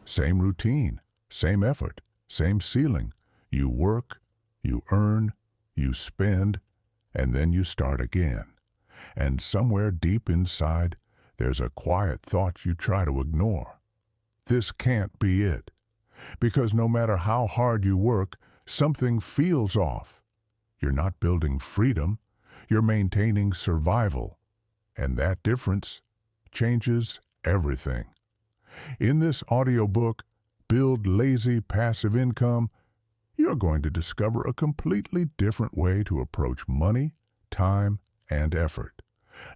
Same routine, same effort, same ceiling. You work, you earn, you spend, and then you start again. And somewhere deep inside, there's a quiet thought you try to ignore. This can't be it. Because no matter how hard you work, something feels off. You're not building freedom, you're maintaining survival. And that difference changes everything. In this audiobook, Build Lazy Passive Income, you're going to discover a completely different way to approach money, time, and effort.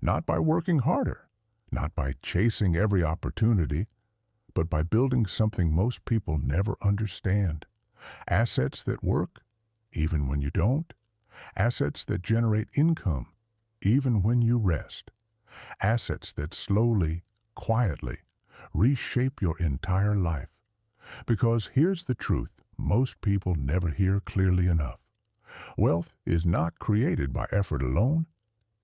Not by working harder, not by chasing every opportunity, but by building something most people never understand. Assets that work, even when you don't. Assets that generate income, even when you rest. Assets that slowly, quietly, reshape your entire life. Because here's the truth most people never hear clearly enough. Wealth is not created by effort alone.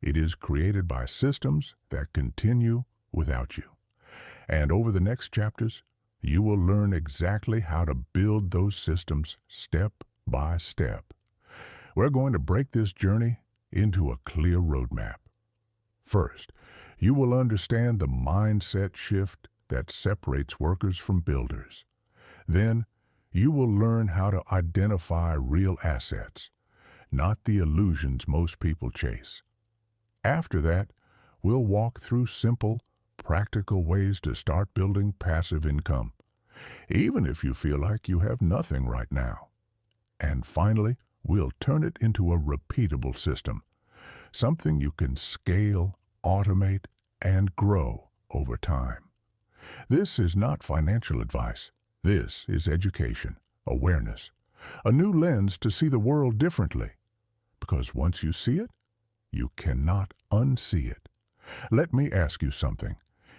It is created by systems that continue without you. And over the next chapters, you will learn exactly how to build those systems step by step. We're going to break this journey into a clear roadmap. First, you will understand the mindset shift that separates workers from builders. Then, you will learn how to identify real assets, not the illusions most people chase. After that, we'll walk through simple, practical ways to start building passive income, even if you feel like you have nothing right now. And finally, we'll turn it into a repeatable system, something you can scale, automate, and grow over time. This is not financial advice. This is education, awareness, a new lens to see the world differently. Because once you see it, you cannot unsee it. Let me ask you something.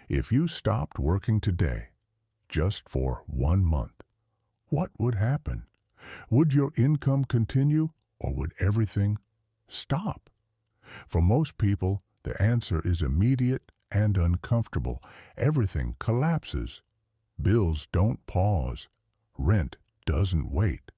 If you stopped working today, just for 1 month, what would happen? Would your income continue, or would everything stop? For most people, the answer is immediate and uncomfortable. Everything collapses. Bills don't pause. Rent doesn't wait.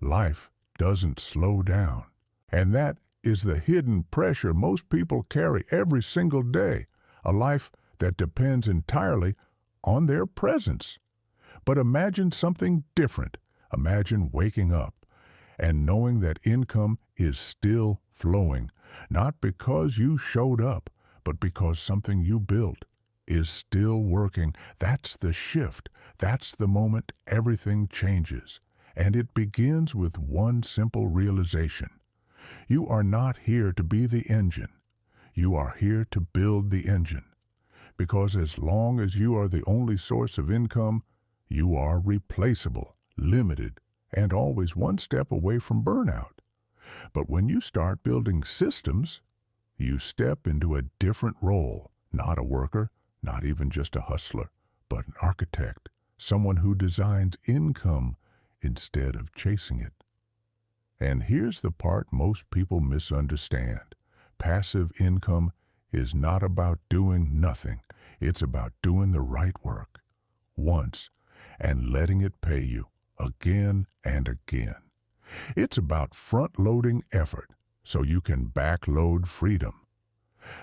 Life doesn't slow down. And that is the hidden pressure most people carry every single day, a life that depends entirely on their presence. But imagine something different. Imagine waking up and knowing that income is still flowing, not because you showed up, but because something you built is still working. That's the shift. That's the moment everything changes. And it begins with one simple realization. You are not here to be the engine. You are here to build the engine. Because as long as you are the only source of income, you are replaceable, limited, and always one step away from burnout. But when you start building systems, you step into a different role, not a worker, not even just a hustler, but an architect, someone who designs income instead of chasing it. And here's the part most people misunderstand. Passive income is not about doing nothing. It's about doing the right work once and letting it pay you again and again. It's about front-loading effort so you can backload freedom.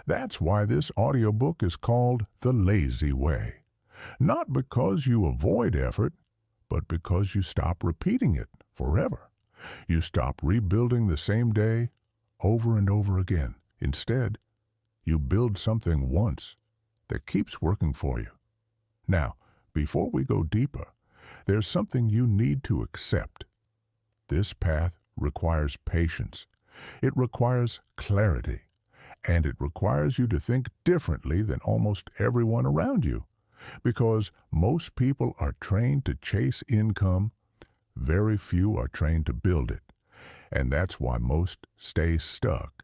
That's why this audiobook is called The Lazy Way. Not because you avoid effort, but because you stop repeating it forever. You stop rebuilding the same day over and over again. Instead, you build something once that keeps working for you. Now, before we go deeper, there's something you need to accept. This path requires patience. It requires clarity. And it requires you to think differently than almost everyone around you. Because most people are trained to chase income, very few are trained to build it. And that's why most stay stuck,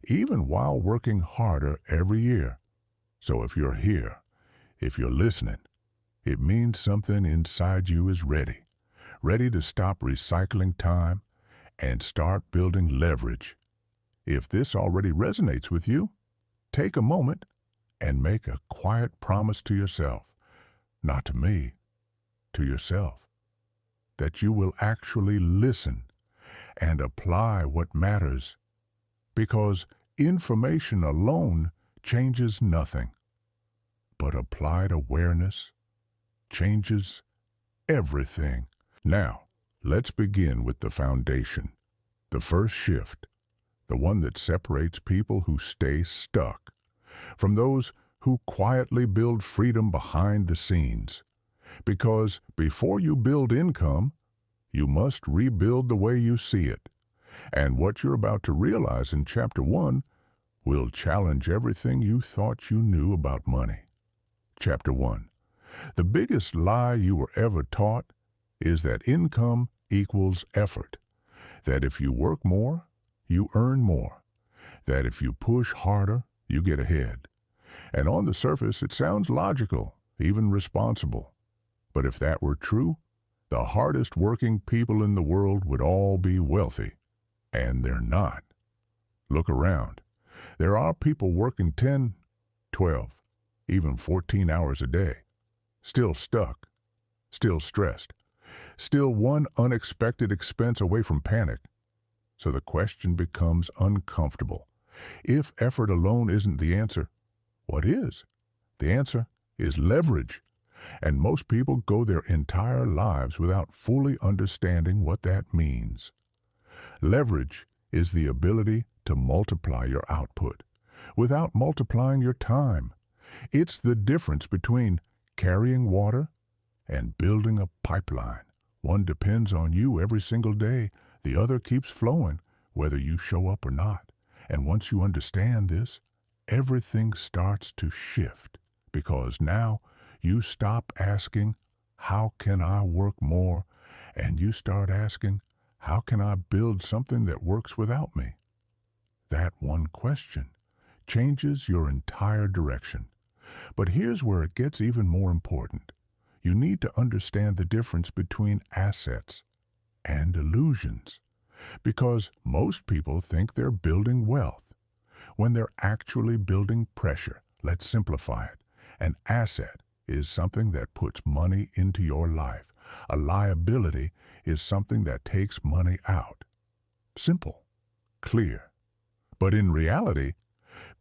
even while working harder every year. So if you're here, if you're listening, it means something inside you is ready. Ready to stop recycling time and start building leverage. If this already resonates with you, take a moment and make a quiet promise to yourself. Not to me, to yourself, that you will actually listen and apply what matters, because information alone changes nothing, but applied awareness changes everything. Now, let's begin with the foundation, the first shift, the one that separates people who stay stuck from those who quietly build freedom behind the scenes. Because before you build income, you must rebuild the way you see it. And what you're about to realize in Chapter 1 will challenge everything you thought you knew about money. Chapter 1. The biggest lie you were ever taught is that income equals effort, that if you work more, you earn more, that if you push harder, you get ahead. And on the surface, it sounds logical, even responsible. But if that were true, the hardest working people in the world would all be wealthy. And they're not. Look around. There are people working 10, 12, even 14 hours a day, still stuck, still stressed, still one unexpected expense away from panic. So the question becomes uncomfortable. If effort alone isn't the answer, what is? The answer is leverage. And most people go their entire lives without fully understanding what that means. Leverage is the ability to multiply your output without multiplying your time. It's the difference between carrying water and building a pipeline. One depends on you every single day. The other keeps flowing, whether you show up or not. And once you understand this, everything starts to shift, because now you stop asking, how can I work more? And you start asking, how can I build something that works without me? That one question changes your entire direction. But here's where it gets even more important. You need to understand the difference between assets and illusions, because most people think they're building wealth when they're actually building pressure. Let's simplify it. An asset is something that puts money into your life. A liability is something that takes money out. Simple, clear. But in reality,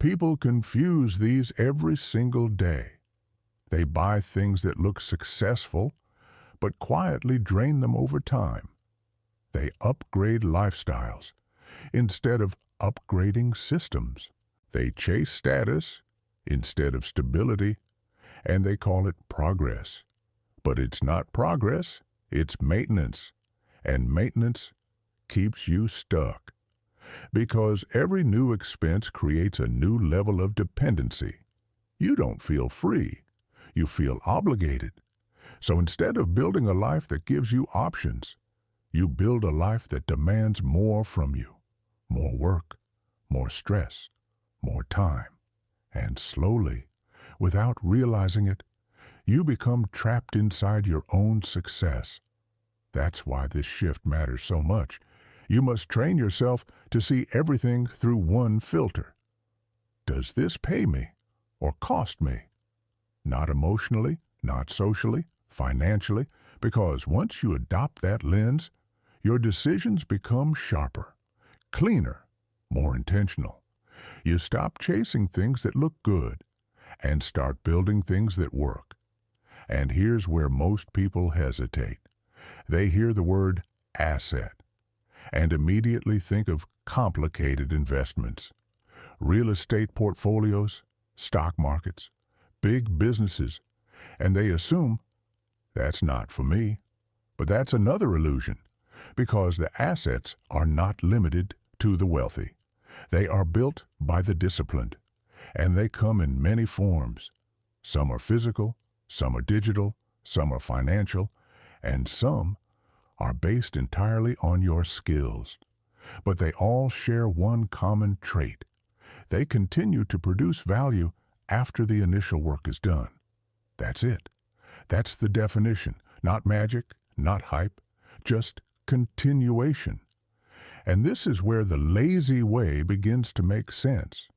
people confuse these every single day. They buy things that look successful, but quietly drain them over time. They upgrade lifestyles instead of upgrading systems. They chase status instead of stability, and they call it progress. But it's not progress, it's maintenance. And maintenance keeps you stuck, because every new expense creates a new level of dependency. You don't feel free, you feel obligated. So instead of building a life that gives you options, you build a life that demands more from you. More work, more stress, more time. And slowly, without realizing it, you become trapped inside your own success. That's why this shift matters so much. You must train yourself to see everything through one filter. Does this pay me or cost me? Not emotionally, not socially, financially, because once you adopt that lens, your decisions become sharper, cleaner, more intentional. You stop chasing things that look good and start building things that work. And here's where most people hesitate. They hear the word asset and immediately think of complicated investments, real estate portfolios, stock markets, big businesses, and they assume that's not for me. But that's another illusion, because the assets are not limited to the wealthy. They are built by the disciplined, and they come in many forms. Some are physical, some are digital, some are financial, and some are based entirely on your skills. But they all share one common trait. They continue to produce value after the initial work is done. That's it. That's the definition. Not magic, not hype, just continuation. And this is where the lazy way begins to make sense,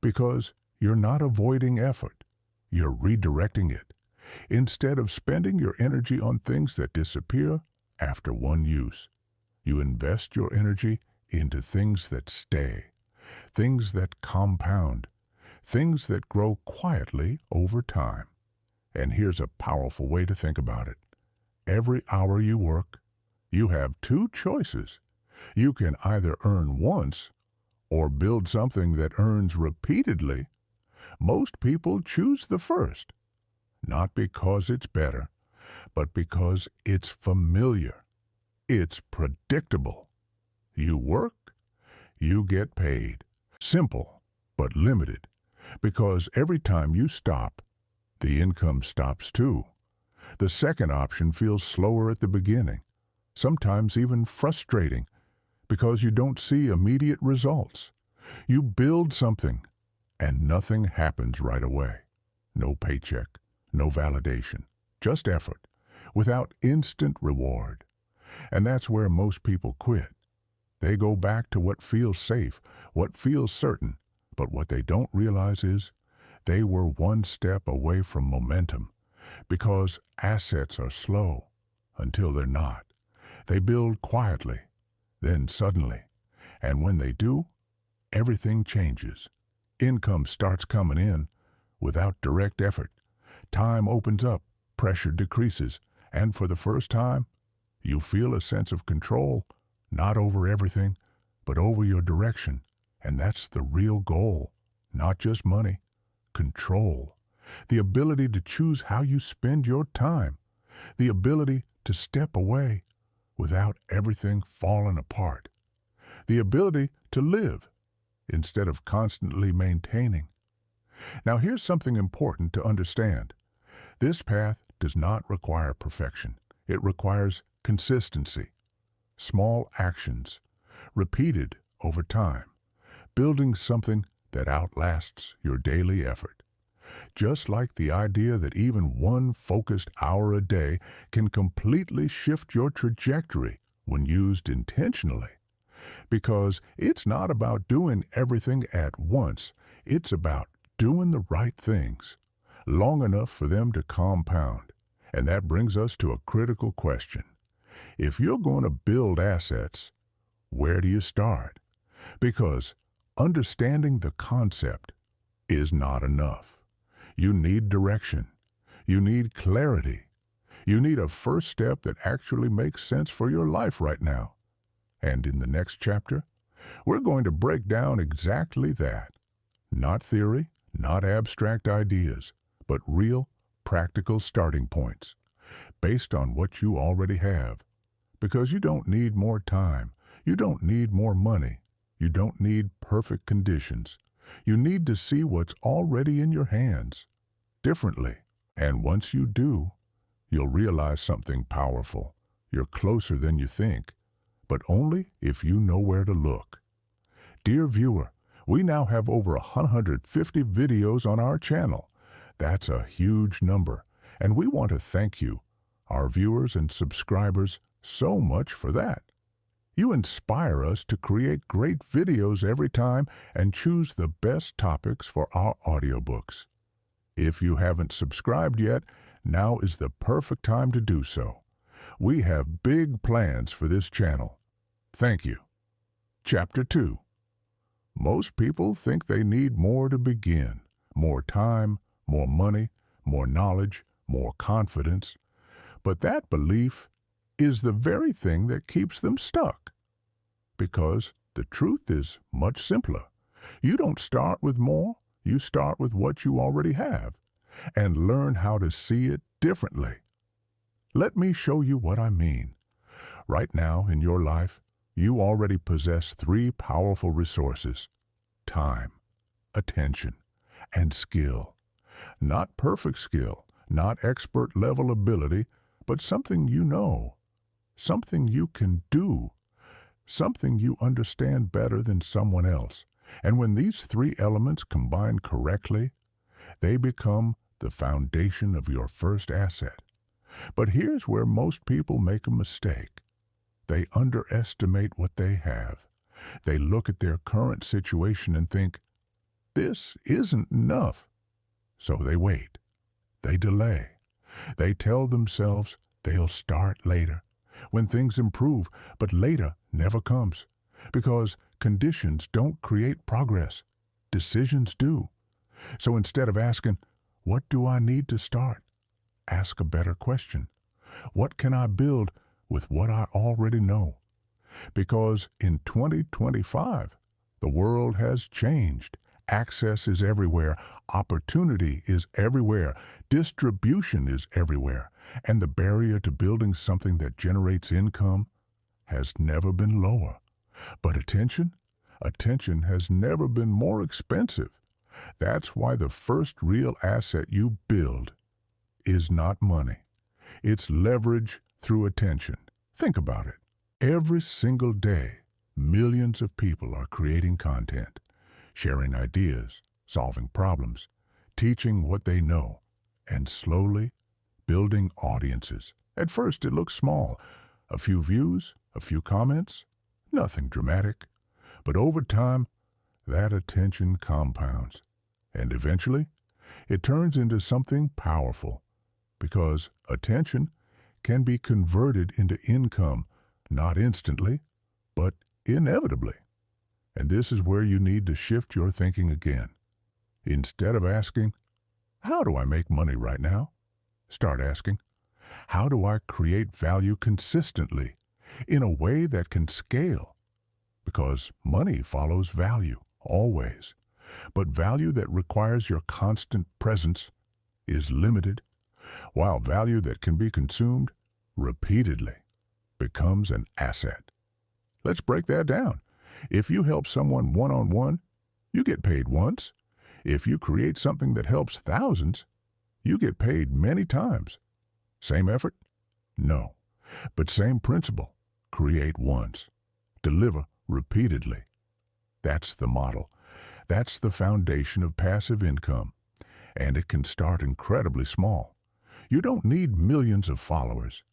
because you're not avoiding effort. You're redirecting it. Instead of spending your energy on things that disappear after one use, you invest your energy into things that stay, things that compound, things that grow quietly over time. And here's a powerful way to think about it. Every hour you work, you have two choices. You can either earn once or build something that earns repeatedly. Most people choose the first, not because it's better, but because it's familiar. It's predictable. You work, you get paid. Simple, but limited, because every time you stop, the income stops too. The second option feels slower at the beginning, sometimes even frustrating, because you don't see immediate results. You build something, and nothing happens right away. No paycheck, no validation, just effort, without instant reward. And that's where most people quit. They go back to what feels safe, what feels certain, but what they don't realize is they were one step away from momentum, because assets are slow until they're not. They build quietly, then suddenly, and when they do, everything changes. Income starts coming in without direct effort. Time opens up, pressure decreases, and for the first time, you feel a sense of control, not over everything, but over your direction. And that's the real goal, not just money. Control. The ability to choose how you spend your time. The ability to step away without everything falling apart. The ability to live instead of constantly maintaining. Now here's something important to understand. This path does not require perfection. It requires consistency. Small actions, repeated over time, building something that outlasts your daily effort. Just like the idea that even one focused hour a day can completely shift your trajectory when used intentionally. Because it's not about doing everything at once, it's about doing the right things, long enough for them to compound. And that brings us to a critical question. If you're going to build assets, where do you start? Because understanding the concept is not enough. You need direction. You need clarity. You need a first step that actually makes sense for your life right now. And in the next chapter, we're going to break down exactly that. Not theory, not abstract ideas, but real, practical starting points, based on what you already have. Because you don't need more time. You don't need more money. You don't need perfect conditions. You need to see what's already in your hands differently. And once you do, you'll realize something powerful. You're closer than you think, but only if you know where to look. Dear viewer, we now have over 150 videos on our channel. That's a huge number, and we want to thank you, our viewers and subscribers, so much for that. You inspire us to create great videos every time and choose the best topics for our audiobooks. If you haven't subscribed yet, now is the perfect time to do so. We have big plans for this channel. Thank you. Chapter 2. Most people think they need more to begin. More time, more money, more knowledge, more confidence. But that belief is the very thing that keeps them stuck. Because the truth is much simpler. You don't start with more, you start with what you already have, and learn how to see it differently. Let me show you what I mean. Right now in your life, you already possess 3 powerful resources: time, attention, and skill. Not perfect skill, not expert level ability, but something you know, something you can do, something you understand better than someone else. And when these 3 elements combine correctly, they become the foundation of your first asset. But here's where most people make a mistake. They underestimate what they have. They look at their current situation and think, this isn't enough. So they wait. They delay. They tell themselves they'll start later, when things improve, but later never comes, because conditions don't create progress. Decisions do. So instead of asking, what do I need to start? Ask a better question. What can I build with what I already know? Because in 2025, the world has changed. Access is everywhere. Opportunity is everywhere. Distribution is everywhere. And the barrier to building something that generates income has never been lower. But attention has never been more expensive. That's why the first real asset you build is not money. It's leverage through attention. Think about it. Every single day, millions of people are creating content, sharing ideas, solving problems, teaching what they know, and slowly building audiences. At first, it looks small. A few views, a few comments, nothing dramatic. But over time, that attention compounds. And eventually, it turns into something powerful. Because attention can be converted into income, not instantly, but inevitably. And this is where you need to shift your thinking again. Instead of asking, how do I make money right now? Start asking, how do I create value consistently in a way that can scale? Because money follows value, always. But value that requires your constant presence is limited, while value that can be consumed repeatedly becomes an asset. Let's break that down. If you help someone one-on-one, you get paid once. If you create something that helps thousands, you get paid many times. Same effort? No. But same principle. Create once. Deliver repeatedly. That's the model. That's the foundation of passive income. And it can start incredibly small. You don't need millions of followers.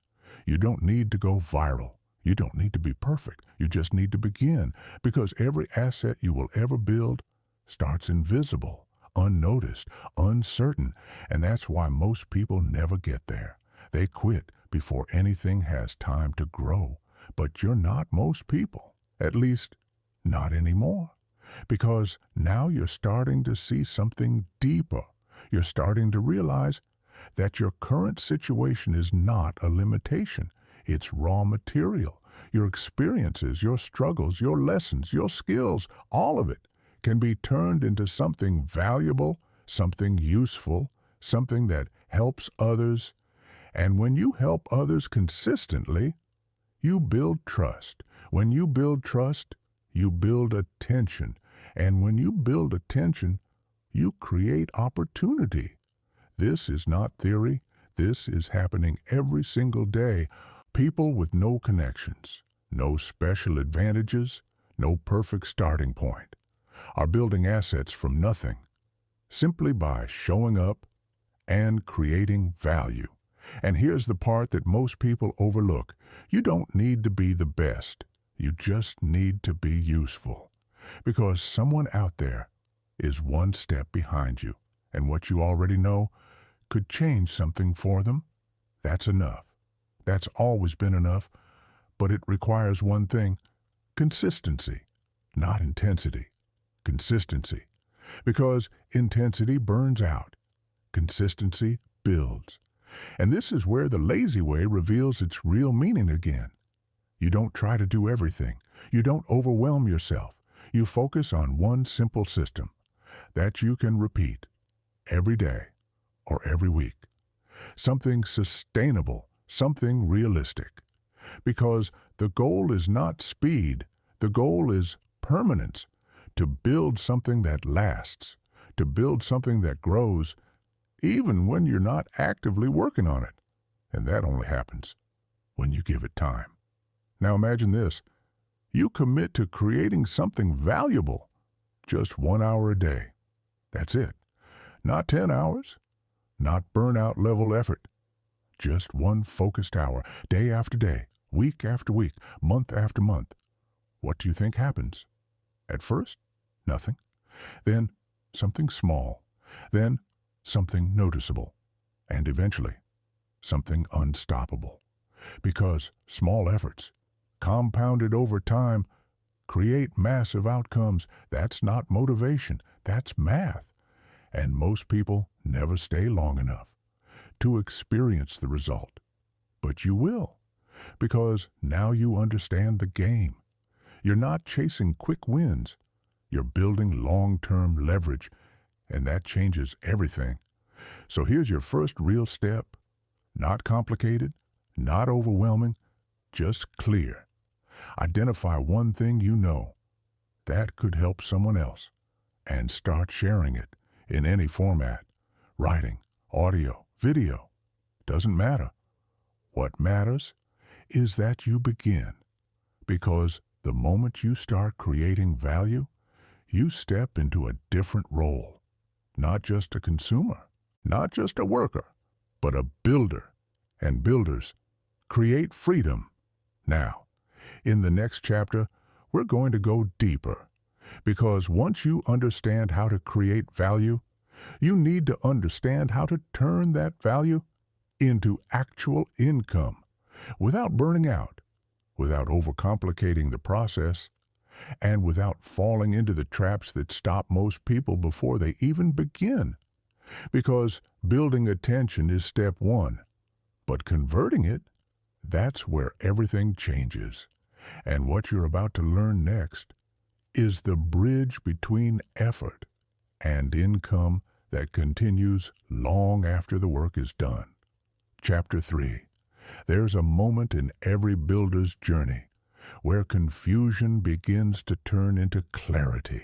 You don't need to go viral. You don't need to be perfect. You just need to begin, because every asset you will ever build starts invisible, unnoticed, uncertain, and that's why most people never get there. They quit before anything has time to grow. But you're not most people, at least not anymore, because now you're starting to see something deeper. You're starting to realize that your current situation is not a limitation. It's raw material. Your experiences, your struggles, your lessons, your skills, all of it can be turned into something valuable, something useful, something that helps others. And when you help others consistently, you build trust. When you build trust, you build attention. And when you build attention, you create opportunity. This is not theory. This is happening every single day. People with no connections, no special advantages, no perfect starting point, are building assets from nothing, simply by showing up and creating value. And here's the part that most people overlook. You don't need to be the best. You just need to be useful. Because someone out there is one step behind you, and what you already know could change something for them. That's enough. That's always been enough, but it requires one thing: consistency, not intensity. Consistency. Because intensity burns out. Consistency builds. And this is where the lazy way reveals its real meaning again. You don't try to do everything. You don't overwhelm yourself. You focus on one simple system that you can repeat every day or every week. Something sustainable, something realistic. Because the goal is not speed. The goal is permanence. To build something that lasts. To build something that grows, even when you're not actively working on it. And that only happens when you give it time. Now imagine this. You commit to creating something valuable just 1 hour a day. That's it. Not 10 hours. Not burnout level effort. Just one focused hour, day after day, week after week, month after month. What do you think happens? At first, nothing. Then something small. Then something noticeable. And eventually, something unstoppable. Because small efforts, compounded over time, create massive outcomes. That's not motivation, that's math. And most people never stay long enough to experience the result. But you will, because now you understand the game. You're not chasing quick wins. You're building long-term leverage, and that changes everything. So here's your first real step. Not complicated, not overwhelming, just clear. Identify one thing you know that could help someone else and start sharing it in any format. Writing, audio, video, doesn't matter. What matters is that you begin, because the moment you start creating value, you step into a different role. Not just a consumer, not just a worker, but a builder. And builders create freedom. Now, in the next chapter, we're going to go deeper, because once you understand how to create value, you need to understand how to turn that value into actual income without burning out, without overcomplicating the process, and without falling into the traps that stop most people before they even begin. Because building attention is step one, but converting it, that's where everything changes. And what you're about to learn next is the bridge between effort and income that continues long after the work is done. Chapter 3. There's a moment in every builder's journey where confusion begins to turn into clarity.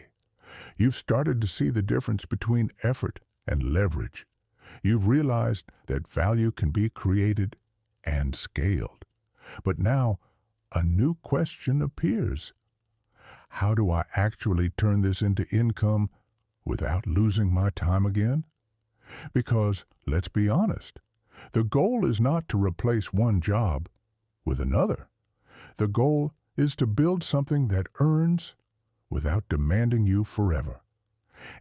You've started to see the difference between effort and leverage. You've realized that value can be created and scaled. But now, a new question appears. How do I actually turn this into income without losing my time again? Because, let's be honest, the goal is not to replace one job with another. The goal is to build something that earns without demanding you forever.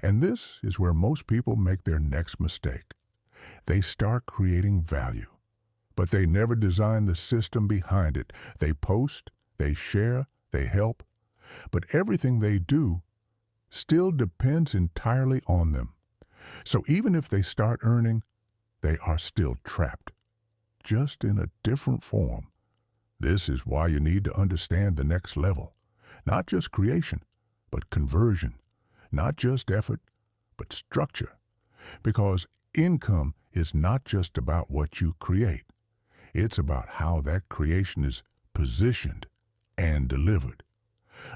And this is where most people make their next mistake. They start creating value, but they never design the system behind it. They post, they share, they help, but everything they do still depends entirely on them. So even if they start earning, they are still trapped, just in a different form. This is why you need to understand the next level. Not just creation, but conversion. Not just effort, but structure. Because income is not just about what you create. It's about how that creation is positioned and delivered.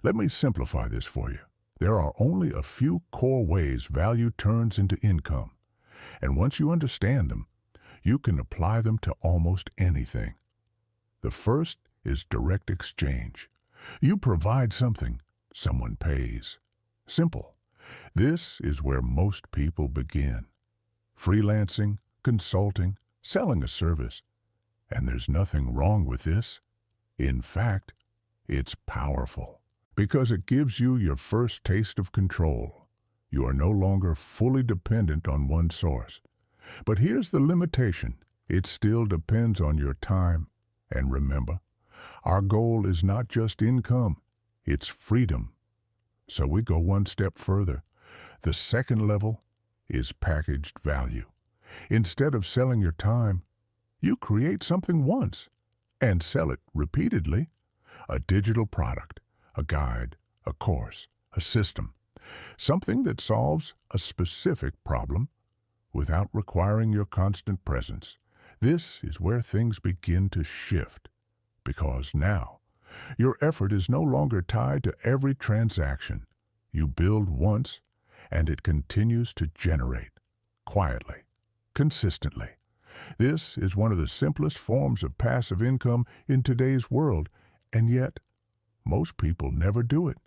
Let me simplify this for you. There are only a few core ways value turns into income. And once you understand them, you can apply them to almost anything. The first is direct exchange. You provide something, someone pays. Simple. This is where most people begin. Freelancing, consulting, selling a service. And there's nothing wrong with this. In fact, it's powerful because it gives you your first taste of control. You are no longer fully dependent on one source. But here's the limitation. It still depends on your time. And remember, our goal is not just income, it's freedom. So we go one step further. The second level is packaged value. Instead of selling your time, you create something once and sell it repeatedly. A digital product, a guide, a course, a system. Something that solves a specific problem without requiring your constant presence. This is where things begin to shift, because now your effort is no longer tied to every transaction. You build once, and it continues to generate, quietly, consistently. This is one of the simplest forms of passive income in today's world, and yet most people never do it.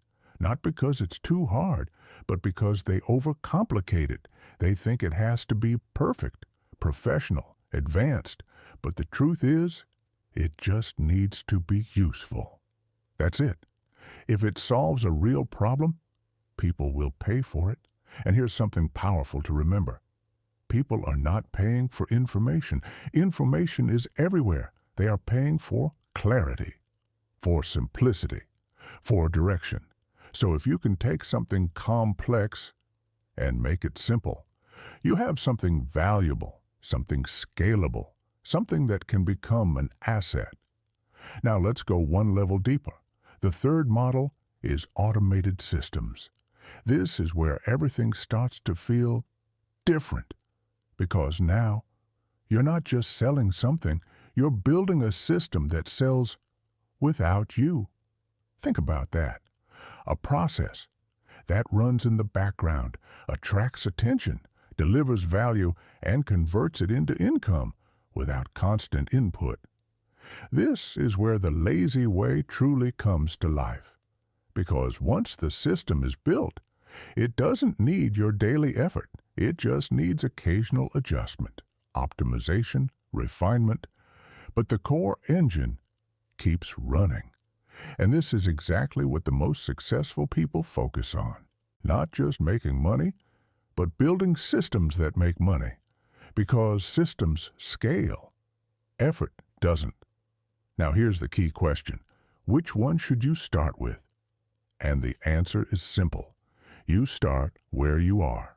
Not because it's too hard, but because they overcomplicate it. They think it has to be perfect, professional, advanced. But the truth is, it just needs to be useful. That's it. If it solves a real problem, people will pay for it. And here's something powerful to remember. people are not paying for information. Information is everywhere. They are paying for clarity, for simplicity, for direction. So if you can take something complex and make it simple, you have something valuable, something scalable, something that can become an asset. Now let's go one level deeper. The third model is automated systems. This is where everything starts to feel different, because now you're not just selling something, you're building a system that sells without you. Think about that. A process that runs in the background, attracts attention, delivers value, and converts it into income without constant input. This is where the lazy way truly comes to life. Because once the system is built, it doesn't need your daily effort. It just needs occasional adjustment, optimization, refinement. But the core engine keeps running. And this is exactly what the most successful people focus on. Not just making money, but building systems that make money. Because systems scale. Effort doesn't. Now here's the key question. Which one should you start with? And the answer is simple. You start where you are.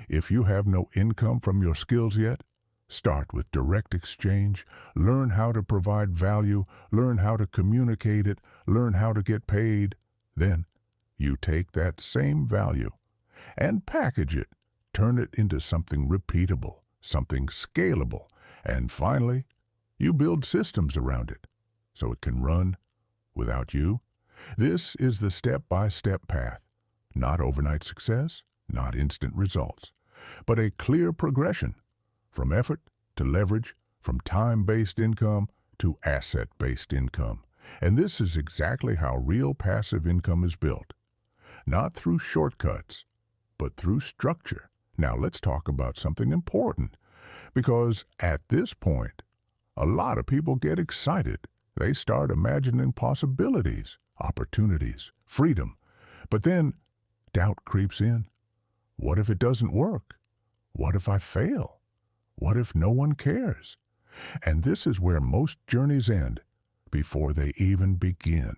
If you have no income from your skills yet, start with direct exchange. Learn how to provide value. Learn how to communicate it. Learn how to get paid. Then you take that same value and package it. Turn it into something repeatable, something scalable. And finally, you build systems around it so it can run without you. This is the step-by-step path. Not overnight success, not instant results, but a clear progression from effort to leverage, from time-based income to asset-based income. And this is exactly how real passive income is built. Not through shortcuts, but through structure. Now let's talk about something important, because at this point, a lot of people get excited. They start imagining possibilities, opportunities, freedom. But then doubt creeps in. What if it doesn't work? What if I fail? What if no one cares? And this is where most journeys end before they even begin,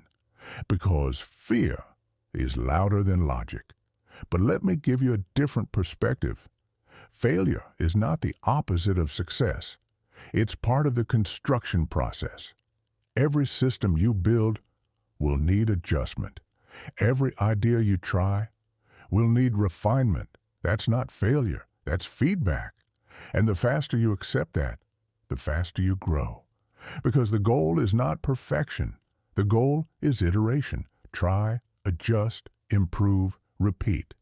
because fear is louder than logic. But let me give you a different perspective. Failure is not the opposite of success. It's part of the construction process. Every system you build will need adjustment. Every idea you try will need refinement. That's not failure, that's feedback. And the faster you accept that, the faster you grow. Because the goal is not perfection. The goal is iteration. Try, adjust, improve, repeat.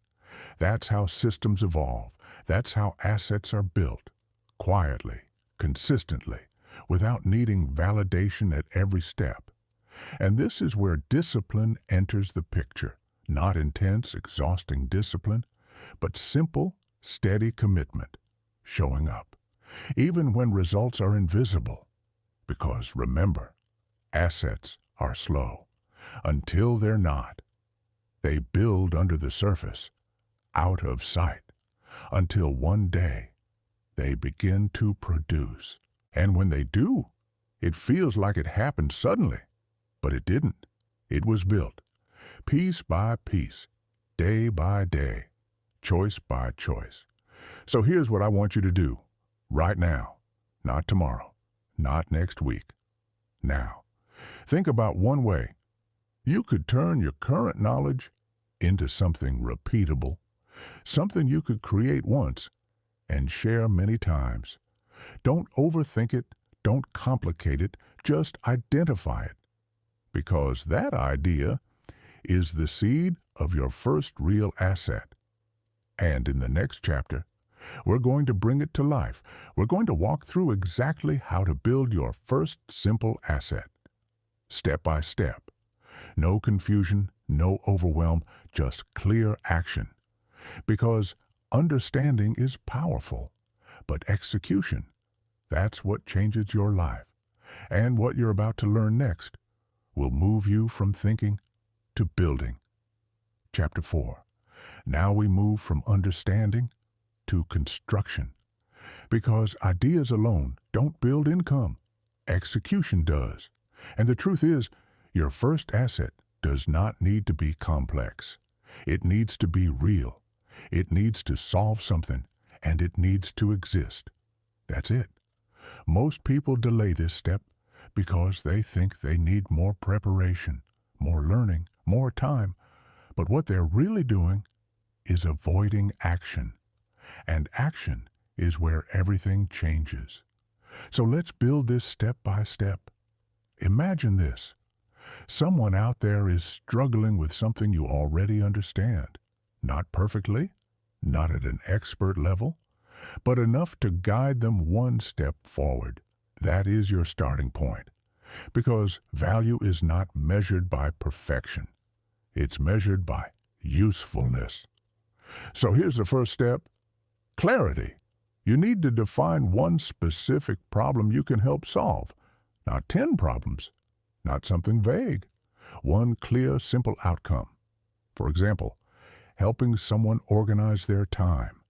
That's how systems evolve. That's how assets are built. Quietly, consistently, without needing validation at every step. And this is where discipline enters the picture. Not intense, exhausting discipline, but simple, steady commitment. Showing up, even when results are invisible. Because remember, assets are slow. Until they're not. They build under the surface, out of sight, until one day they begin to produce. And when they do, it feels like it happened suddenly. But it didn't. It was built, piece by piece, day by day, choice by choice. So here's what I want you to do, right now, not tomorrow, not next week, now. Think about one way you could turn your current knowledge into something repeatable, something you could create once and share many times. Don't overthink it, don't complicate it, just identify it. Because that idea is the seed of your first real asset. And in the next chapter, we're going to bring it to life. We're going to walk through exactly how to build your first simple asset. Step by step. No confusion, no overwhelm, just clear action. Because understanding is powerful, but execution, that's what changes your life. And what you're about to learn next will move you from thinking to building. Chapter 4. Now we move from understanding to construction. Because ideas alone don't build income. Execution does. And the truth is, your first asset does not need to be complex. It needs to be real. It needs to solve something, and it needs to exist. That's it. Most people delay this step because they think they need more preparation, more learning, more time. But what they're really doing is avoiding action. And action is where everything changes. So let's build this step by step. Imagine this. Someone out there is struggling with something you already understand. Not perfectly, not at an expert level, but enough to guide them one step forward. That is your starting point. Because value is not measured by perfection. It's measured by usefulness. So here's the first step. Clarity. You need to define one specific problem you can help solve. Not 10 problems. Not something vague. One clear, simple outcome. For example, helping someone organize their time.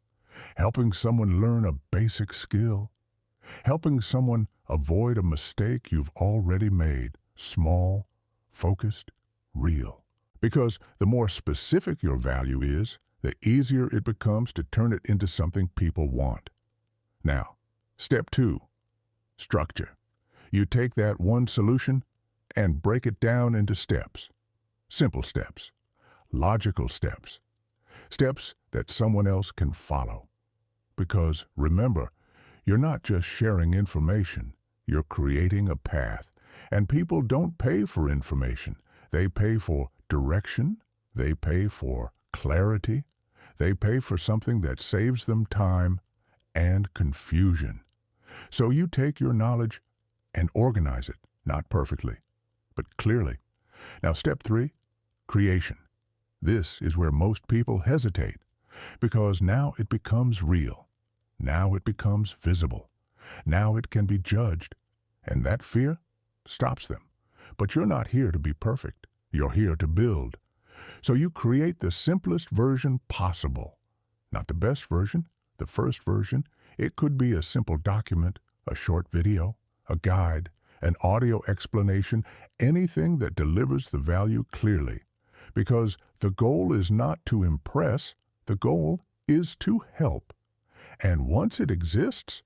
Helping someone learn a basic skill. Helping someone avoid a mistake you've already made. Small, focused, real. Because the more specific your value is, the easier it becomes to turn it into something people want. Now, step 2, structure. You take that one solution and break it down into steps. Simple steps, logical steps, steps that someone else can follow. Because remember, you're not just sharing information, you're creating a path. And people don't pay for information. They pay for direction, they pay for clarity, they pay for something that saves them time and confusion. So you take your knowledge and organize it, not perfectly, but clearly. Now, step 3, creation. This is where most people hesitate, because now it becomes real. Now it becomes visible. Now it can be judged, and that fear stops them. But you're not here to be perfect. You're here to build. So you create the simplest version possible. Not the best version, the first version. It could be a simple document, a short video, a guide, an audio explanation, anything that delivers the value clearly. Because the goal is not to impress, the goal is to help. And once it exists,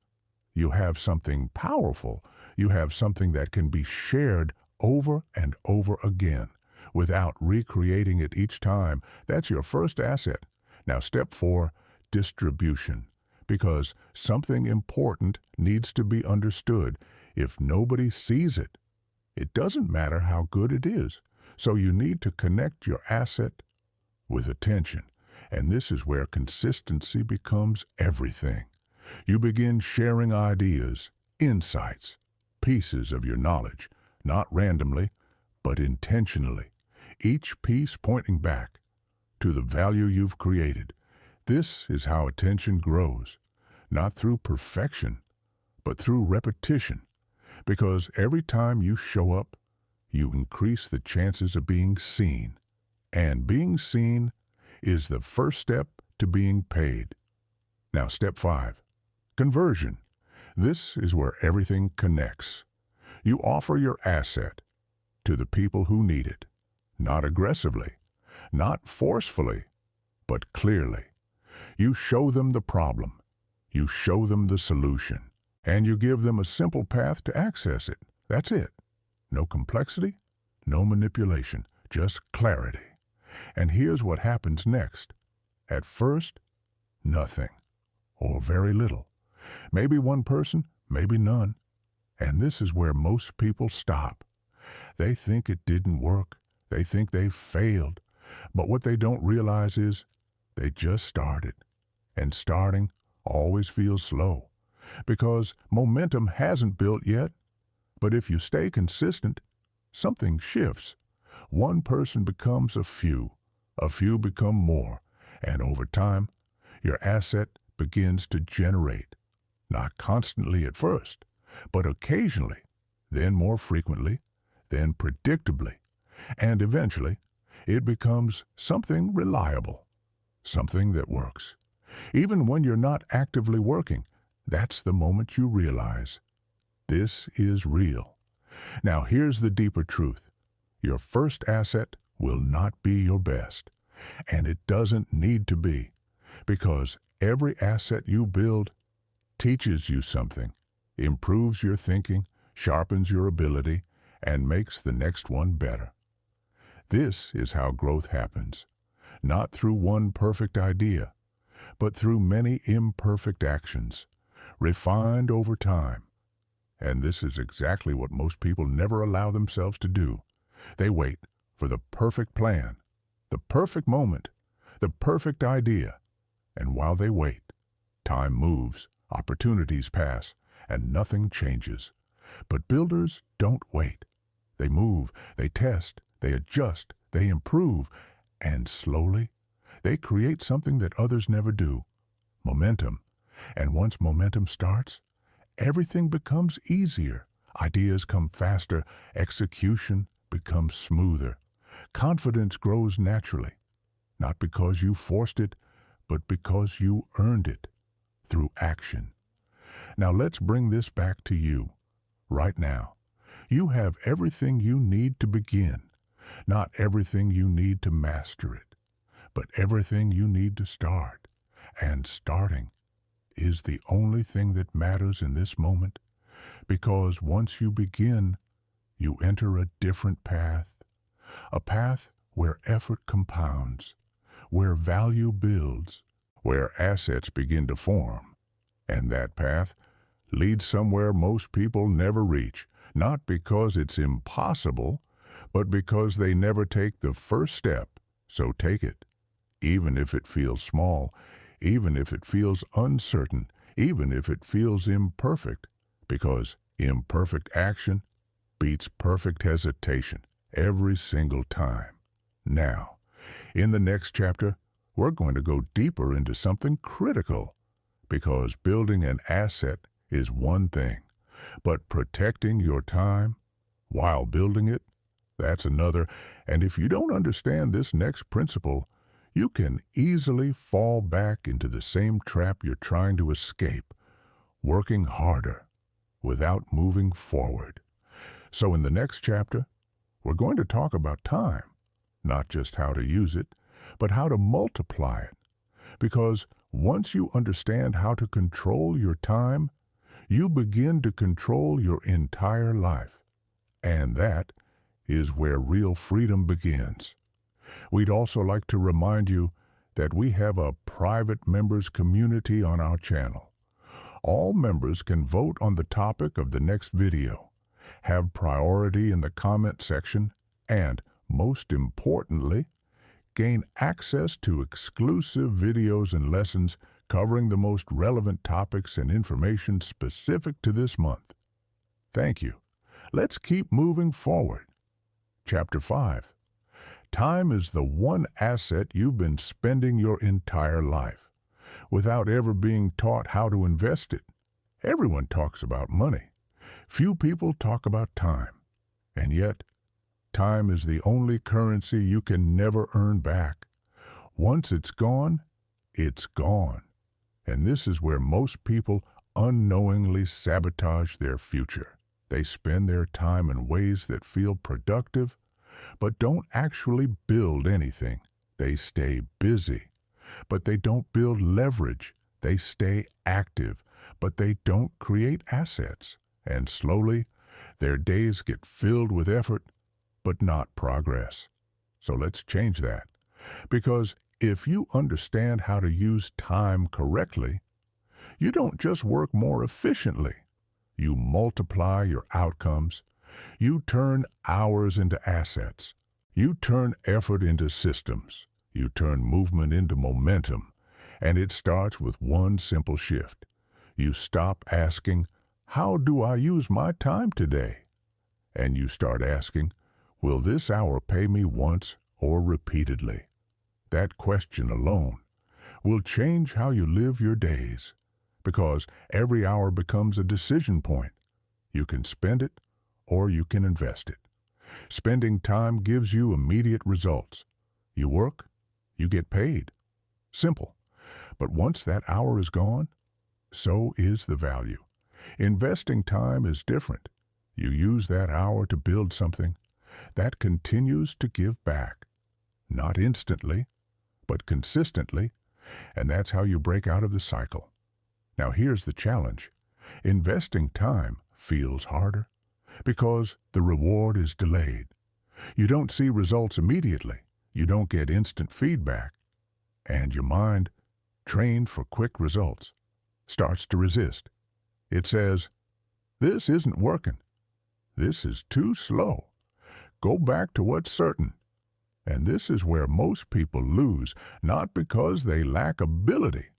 you have something powerful. You have something that can be shared over and over again without recreating it each time. That's your first asset. Now, step 4, distribution. Because something important needs to be understood. If nobody sees it, it doesn't matter how good it is. So you need to connect your asset with attention. And this is where consistency becomes everything. You begin sharing ideas, insights, pieces of your knowledge, not randomly, but intentionally. Each piece pointing back to the value you've created. This is how attention grows, not through perfection, but through repetition. Because every time you show up, you increase the chances of being seen. And being seen is the first step to being paid. Now, step 5, conversion. This is where everything connects. You offer your asset to the people who need it, not aggressively, not forcefully, but clearly. You show them the problem, you show them the solution, and you give them a simple path to access it. That's it. No complexity, no manipulation, just clarity. And here's what happens next. At first, nothing, or very little. Maybe one person, maybe none. And this is where most people stop. They think it didn't work. They think they failed. But what they don't realize is they just started. And starting always feels slow, because momentum hasn't built yet. But if you stay consistent, something shifts. One person becomes a few become more, and over time, your asset begins to generate. Not constantly at first, but occasionally, then more frequently, then predictably, and eventually, it becomes something reliable, something that works. Even when you're not actively working, That's the moment you realize this is real. Now here's the deeper truth. Your first asset will not be your best, and it doesn't need to be, because every asset you build teaches you something, improves your thinking, sharpens your ability, and makes the next one better. This is how growth happens, not through one perfect idea, but through many imperfect actions, refined over time. And this is exactly what most people never allow themselves to do. They wait for the perfect plan, the perfect moment, the perfect idea. And while they wait, time moves, opportunities pass, and nothing changes. But builders don't wait. They move, they test, they adjust, they improve, and slowly, they create something that others never do: momentum. And once momentum starts, everything becomes easier. Ideas come faster, execution becomes smoother. Confidence grows naturally, not because you forced it, but because you earned it through action. Now let's bring this back to you, right now. You have everything you need to begin, not everything you need to master it, but everything you need to start. And starting is the only thing that matters in this moment, because once you begin, you enter a different path, a path where effort compounds, where value builds, where assets begin to form. And that path leads somewhere most people never reach, not because it's impossible, but because they never take the first step. So take it, even if it feels small, even if it feels uncertain, even if it feels imperfect, because imperfect action beats perfect hesitation every single time. Now, in the next chapter, we're going to go deeper into something critical, because building an asset is one thing, but protecting your time while building it, that's another. And if you don't understand this next principle, you can easily fall back into the same trap you're trying to escape, working harder without moving forward. So in the next chapter, we're going to talk about time, not just how to use it, but how to multiply it. Because once you understand how to control your time, you begin to control your entire life. And that is where real freedom begins. We'd also like to remind you that we have a private members community on our channel. All members can vote on the topic of the next video, have priority in the comment section, and, most importantly, gain access to exclusive videos and lessons covering the most relevant topics and information specific to this month. Thank you. Let's keep moving forward. Chapter 5. Time is the one asset you've been spending your entire life, without ever being taught how to invest it. Everyone talks about money. Few people talk about time. And yet, time is the only currency you can never earn back. Once it's gone, it's gone. And this is where most people unknowingly sabotage their future. They spend their time in ways that feel productive, but don't actually build anything. They stay busy, but they don't build leverage. They stay active, but they don't create assets. And slowly, their days get filled with effort, but not progress. So let's change that. Because if you understand how to use time correctly, you don't just work more efficiently. You multiply your outcomes. You turn hours into assets. You turn effort into systems. You turn movement into momentum. And it starts with one simple shift. You stop asking, "How do I use my time today?" And you start asking, "Will this hour pay me once or repeatedly?" That question alone will change how you live your days, because every hour becomes a decision point. You can spend it or you can invest it. Spending time gives you immediate results. You work, you get paid. Simple. But once that hour is gone, so is the value. Investing time is different. You use that hour to build something that continues to give back. Not instantly, but consistently, and that's how you break out of the cycle. Now here's the challenge. Investing time feels harder because the reward is delayed. You don't see results immediately. You don't get instant feedback. And your mind, trained for quick results, starts to resist. It says, "This isn't working. This is too slow. Go back to what's certain." And this is where most people lose, not because they lack ability,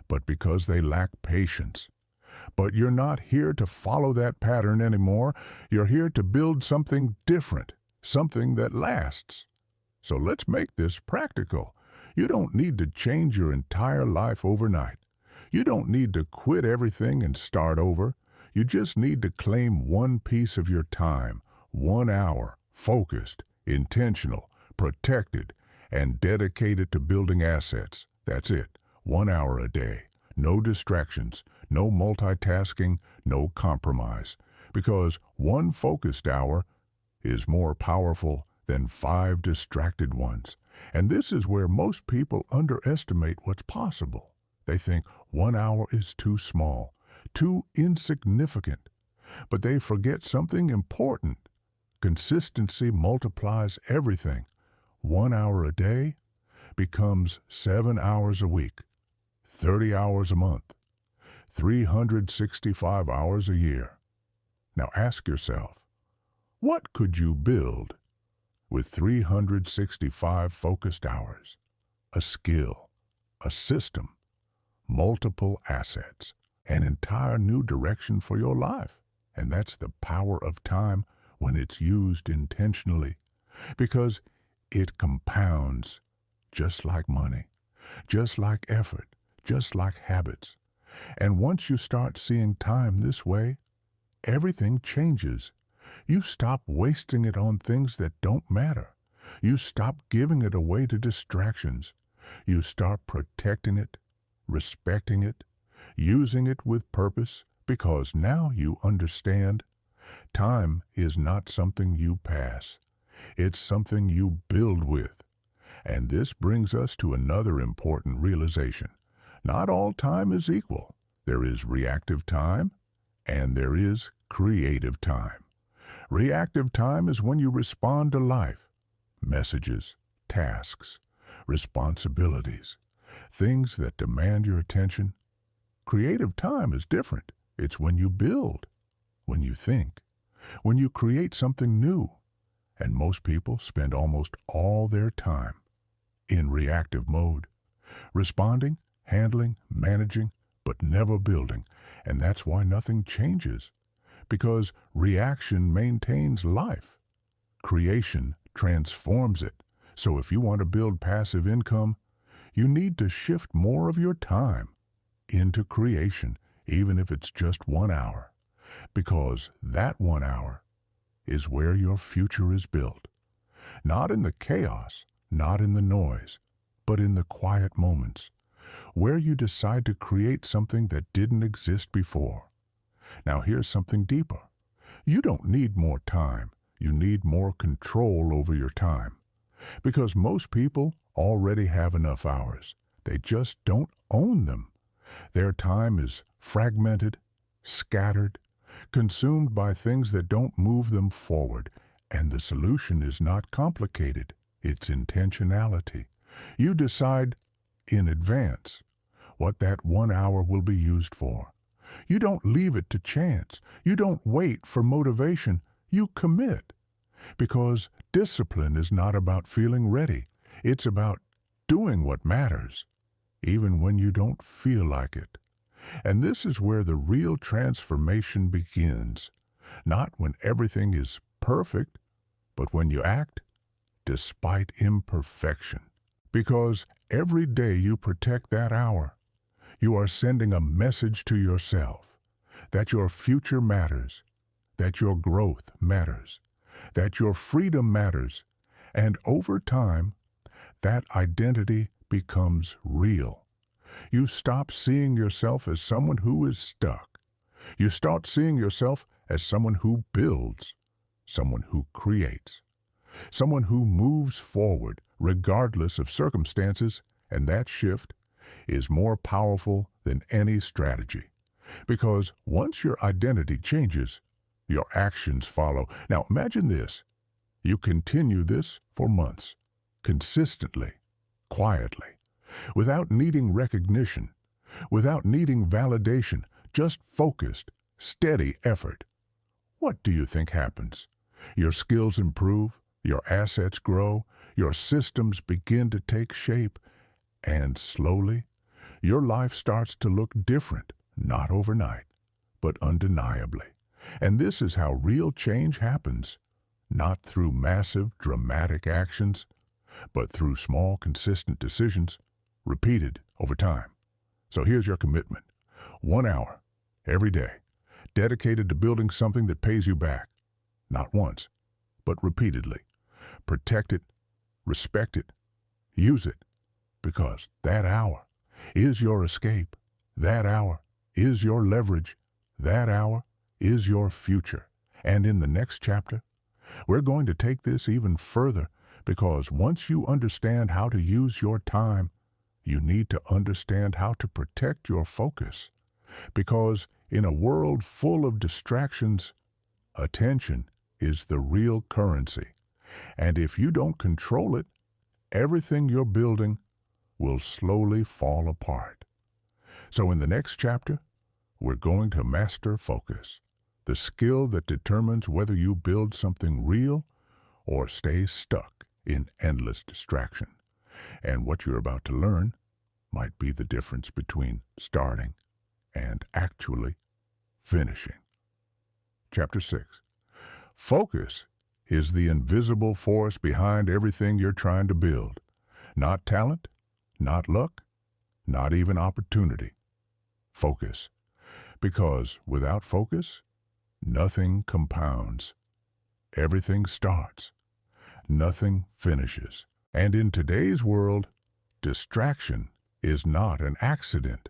but because they lack patience. But you're not here to follow that pattern anymore. You're here to build something different, something that lasts. So let's make this practical. You don't need to change your entire life overnight. You don't need to quit everything and start over. You just need to claim one piece of your time, 1 hour, focused, intentional, protected, and dedicated to building assets. That's it. 1 hour a day. No distractions, no multitasking, no compromise. Because one focused hour is more powerful than 5 distracted ones. And this is where most people underestimate what's possible. They think 1 hour is too small, too insignificant. But they forget something important. Consistency multiplies everything. 1 hour a day becomes 7 hours a week, 30 hours a month, 365 hours a year. Now ask yourself, what could you build with 365 focused hours? A skill, a system, multiple assets, an entire new direction for your life. And that's the power of time when it's used intentionally, because it compounds just like money, just like effort, just like habits. And once you start seeing time this way, everything changes. You stop wasting it on things that don't matter. You stop giving it away to distractions. You start protecting it, respecting it, using it with purpose, because now you understand time is not something you pass. It's something you build with. And this brings us to another important realization. Not all time is equal. There is reactive time and there is creative time. Reactive time is when you respond to life, messages, tasks, responsibilities, things that demand your attention. Creative time is different. It's when you build, when you think, when you create something new. And most people spend almost all their time in reactive mode, responding, handling, managing, but never building. And that's why nothing changes, because reaction maintains life. Creation transforms it. So if you want to build passive income, you need to shift more of your time into creation, even if it's just 1 hour, because that 1 hour is where your future is built. Not in the chaos, not in the noise, but in the quiet moments, where you decide to create something that didn't exist before. Now here's something deeper. You don't need more time. You need more control over your time. Because most people already have enough hours. They just don't own them. Their time is fragmented, scattered, consumed by things that don't move them forward. And the solution is not complicated. It's intentionality. You decide in advance what that 1 hour will be used for. You don't leave it to chance. You don't wait for motivation. You commit. Because discipline is not about feeling ready. It's about doing what matters, even when you don't feel like it. And this is where the real transformation begins. Not when everything is perfect, but when you act despite imperfection. Because every day you protect that hour, you are sending a message to yourself that your future matters, that your growth matters, that your freedom matters, and over time, that identity becomes real. You stop seeing yourself as someone who is stuck. You start seeing yourself as someone who builds, someone who creates, someone who moves forward regardless of circumstances, and that shift is more powerful than any strategy. Because once your identity changes, your actions follow. Now imagine this. You continue this for months, consistently, quietly, without needing recognition, without needing validation, just focused, steady effort. What do you think happens? Your skills improve, your assets grow, your systems begin to take shape, and slowly, your life starts to look different, not overnight, but undeniably. And this is how real change happens, not through massive, dramatic actions, but through small, consistent decisions, repeated over time. So here's your commitment. 1 hour, every day, dedicated to building something that pays you back. Not once, but repeatedly. Protect it, respect it, use it, because that hour is your escape. That hour is your leverage. That hour is your future. And in the next chapter, we're going to take this even further, because once you understand how to use your time, you need to understand how to protect your focus. Because in a world full of distractions, attention is the real currency. And if you don't control it, everything you're building will slowly fall apart. So in the next chapter, we're going to master focus, the skill that determines whether you build something real or stay stuck in endless distraction. And what you're about to learn might be the difference between starting and actually finishing. Chapter 6. Focus is the invisible force behind everything you're trying to build. Not talent, not luck, not even opportunity. Focus. Because without focus, nothing compounds. Everything starts. Nothing finishes. And in today's world, distraction is not an accident.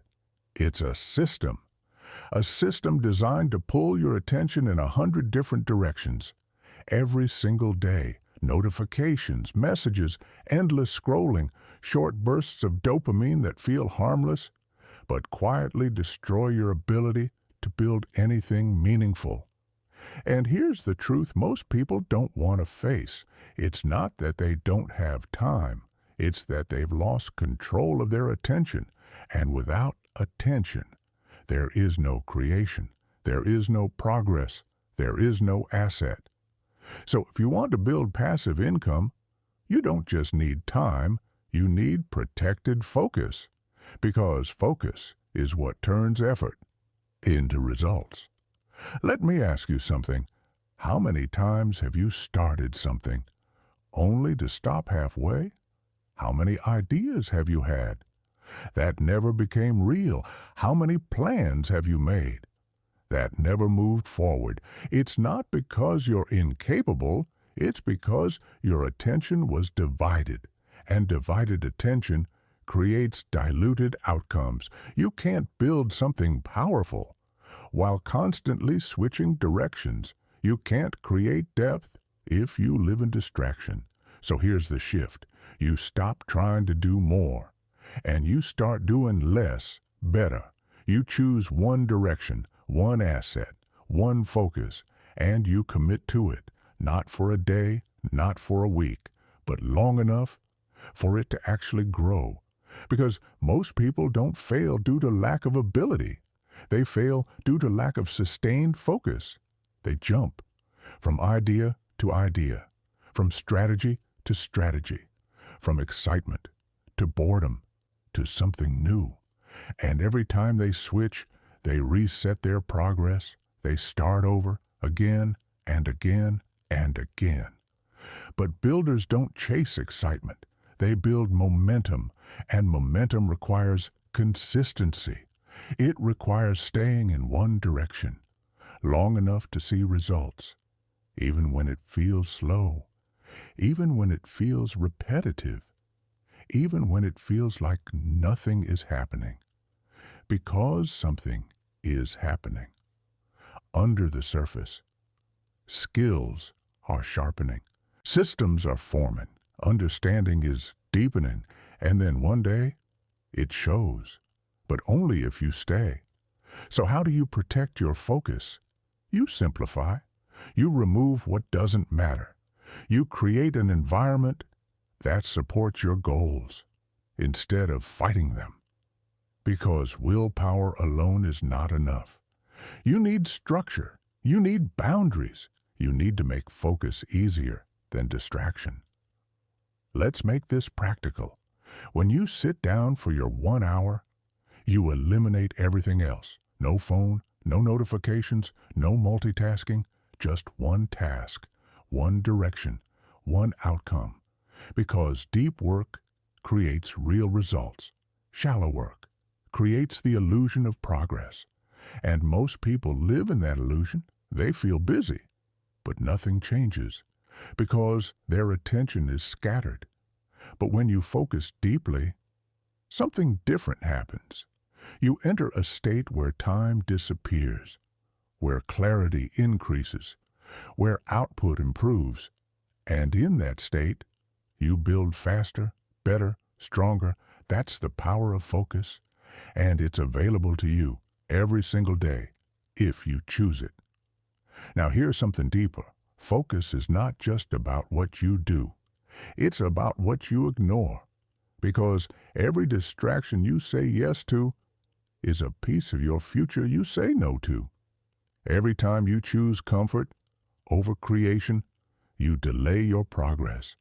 It's a system. A system designed to pull your attention in 100 different directions. Every single day, notifications, messages, endless scrolling, short bursts of dopamine that feel harmless, but quietly destroy your ability to build anything meaningful. And here's the truth most people don't want to face. It's not that they don't have time. It's that they've lost control of their attention. And without attention, there is no creation. There is no progress. There is no asset. So if you want to build passive income, you don't just need time, you need protected focus. Because focus is what turns effort into results. Let me ask you something. How many times have you started something only to stop halfway? How many ideas have you had that never became real? How many plans have you made that never moved forward? It's not because you're incapable, it's because your attention was divided, and divided attention creates diluted outcomes. You can't build something powerful while constantly switching directions. You can't create depth if you live in distraction. So here's the shift. You stop trying to do more, and you start doing less, better. You choose one direction, one asset, one focus, and you commit to it, not for a day, not for a week, but long enough for it to actually grow. Because most people don't fail due to lack of ability. They fail due to lack of sustained focus. They jump from idea to idea, from strategy to strategy, from excitement to boredom to something new. And every time they switch, they reset their progress. They start over again and again and again. But builders don't chase excitement. They build momentum, and momentum requires consistency. It requires staying in one direction long enough to see results, even when it feels slow, even when it feels repetitive, even when it feels like nothing is happening. Because something is happening. Under the surface, skills are sharpening, systems are forming, understanding is deepening, and then one day, it shows, but only if you stay. So how do you protect your focus? You simplify. You remove what doesn't matter. You create an environment that supports your goals instead of fighting them. Because willpower alone is not enough. You need structure. You need boundaries. You need to make focus easier than distraction. Let's make this practical. When you sit down for your 1 hour, you eliminate everything else. No phone, no notifications, no multitasking, just one task, one direction, one outcome. Because deep work creates real results. Shallow work creates the illusion of progress. And most people live in that illusion. They feel busy, but nothing changes because their attention is scattered. But when you focus deeply, something different happens. You enter a state where time disappears, where clarity increases, where output improves. And in that state, you build faster, better, stronger. That's the power of focus. And it's available to you every single day if you choose it. Now here's something deeper. Focus is not just about what you do. It's about what you ignore. Because every distraction you say yes to is a piece of your future you say no to. Every time you choose comfort over creation, you delay your progress.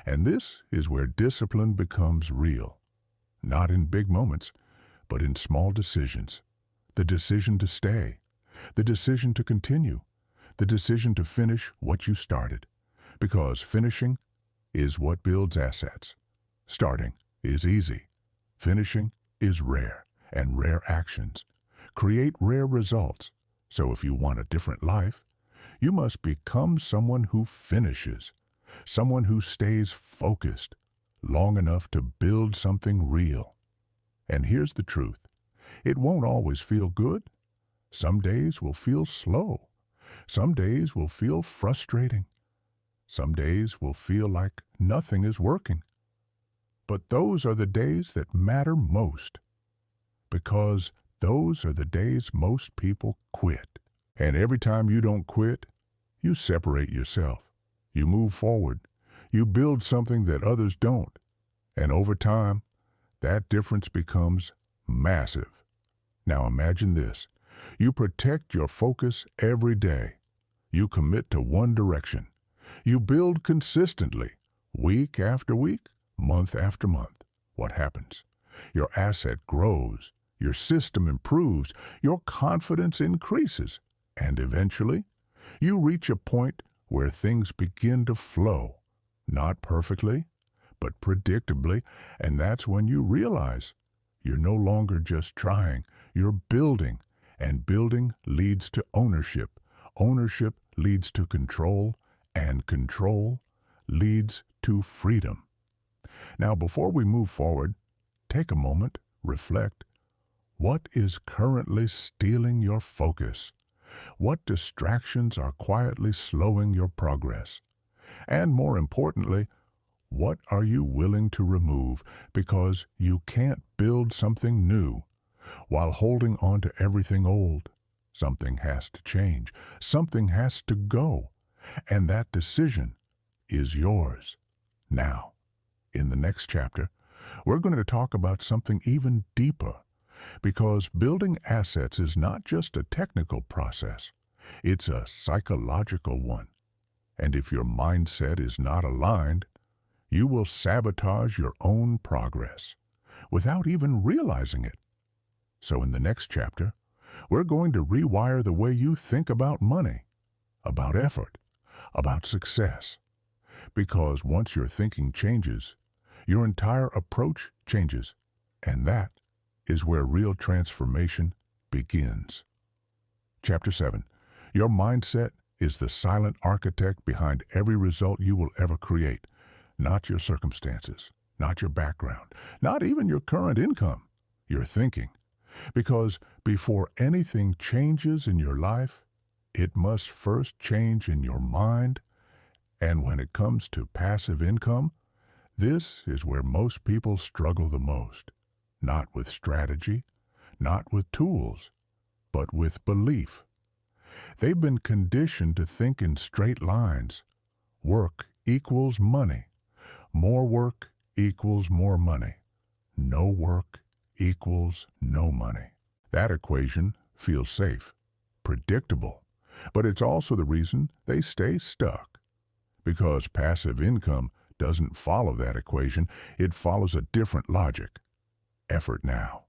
And this is where discipline becomes real. Not in big moments, but in small decisions. The decision to stay, the decision to continue, the decision to finish what you started. Because finishing is what builds assets. Starting is easy. Finishing is rare, and rare actions create rare results. So if you want a different life, you must become someone who finishes, someone who stays focused long enough to build something real. And here's the truth. It won't always feel good. Some days will feel slow. Some days will feel frustrating. Some days will feel like nothing is working. But those are the days that matter most, because those are the days most people quit. And every time you don't quit, you separate yourself. You move forward. You build something that others don't. And over time, that difference becomes massive. Now imagine this. You protect your focus every day. You commit to one direction. You build consistently, week after week, month after month. What happens? Your asset grows. Your system improves. Your confidence increases. And eventually, you reach a point where things begin to flow. Not perfectly, but predictably. And that's when you realize you're no longer just trying. You're building. And building leads to ownership. Ownership leads to control. And control leads to freedom. Now, before we move forward, take a moment, reflect. What is currently stealing your focus? What distractions are quietly slowing your progress? And more importantly, what are you willing to remove? Because you can't build something new while holding on to everything old. Something has to change. Something has to go. And that decision is yours. Now, in the next chapter, we're going to talk about something even deeper, because building assets is not just a technical process. It's a psychological one. And if your mindset is not aligned, you will sabotage your own progress without even realizing it. So in the next chapter, we're going to rewire the way you think about money, about effort, about success. Because once your thinking changes, your entire approach changes. And that is where real transformation begins. Chapter 7. Your mindset is the silent architect behind every result you will ever create, not your circumstances. not your background, not even your current income, your thinking. Because before anything changes in your life, it must first change in your mind. And when it comes to passive income, this is where most people struggle the most. Not with strategy, not with tools, but with belief. They've been conditioned to think in straight lines. Work equals money. More work equals more money. No work equals no money. That equation feels safe, predictable, but it's also the reason they stay stuck. Because passive income doesn't follow that equation, it follows a different logic. Effort now,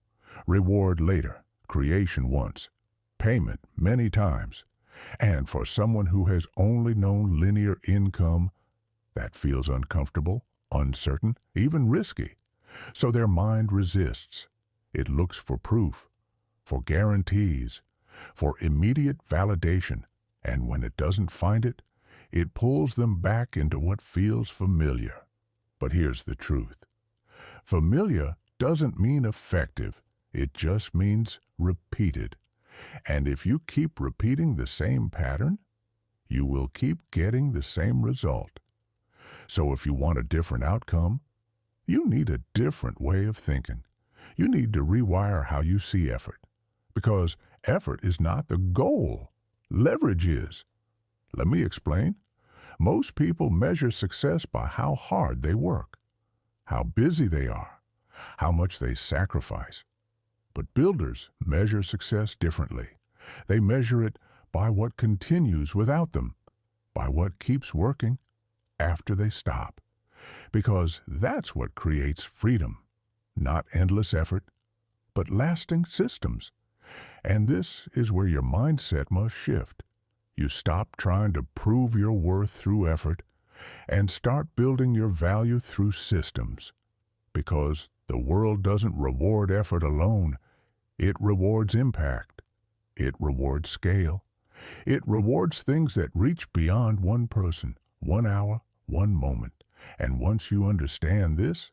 reward later, creation once, payment many times. And for someone who has only known linear income, that feels uncomfortable, uncertain, even risky. So their mind resists. It looks for proof, for guarantees, for immediate validation, and when it doesn't find it, it pulls them back into what feels familiar. But here's the truth. Familiar doesn't mean effective. It just means repeated. And if you keep repeating the same pattern, you will keep getting the same result. So if you want a different outcome, you need a different way of thinking. You need to rewire how you see effort. Because effort is not the goal. Leverage is. Let me explain. Most people measure success by how hard they work, how busy they are, how much they sacrifice. But builders measure success differently. They measure it by what continues without them, by what keeps working after they stop. Because that's what creates freedom, not endless effort, but lasting systems. And this is where your mindset must shift. You stop trying to prove your worth through effort and start building your value through systems. Because the world doesn't reward effort alone. It rewards impact. It rewards scale. It rewards things that reach beyond one person, 1 hour, 1 moment. And once you understand this,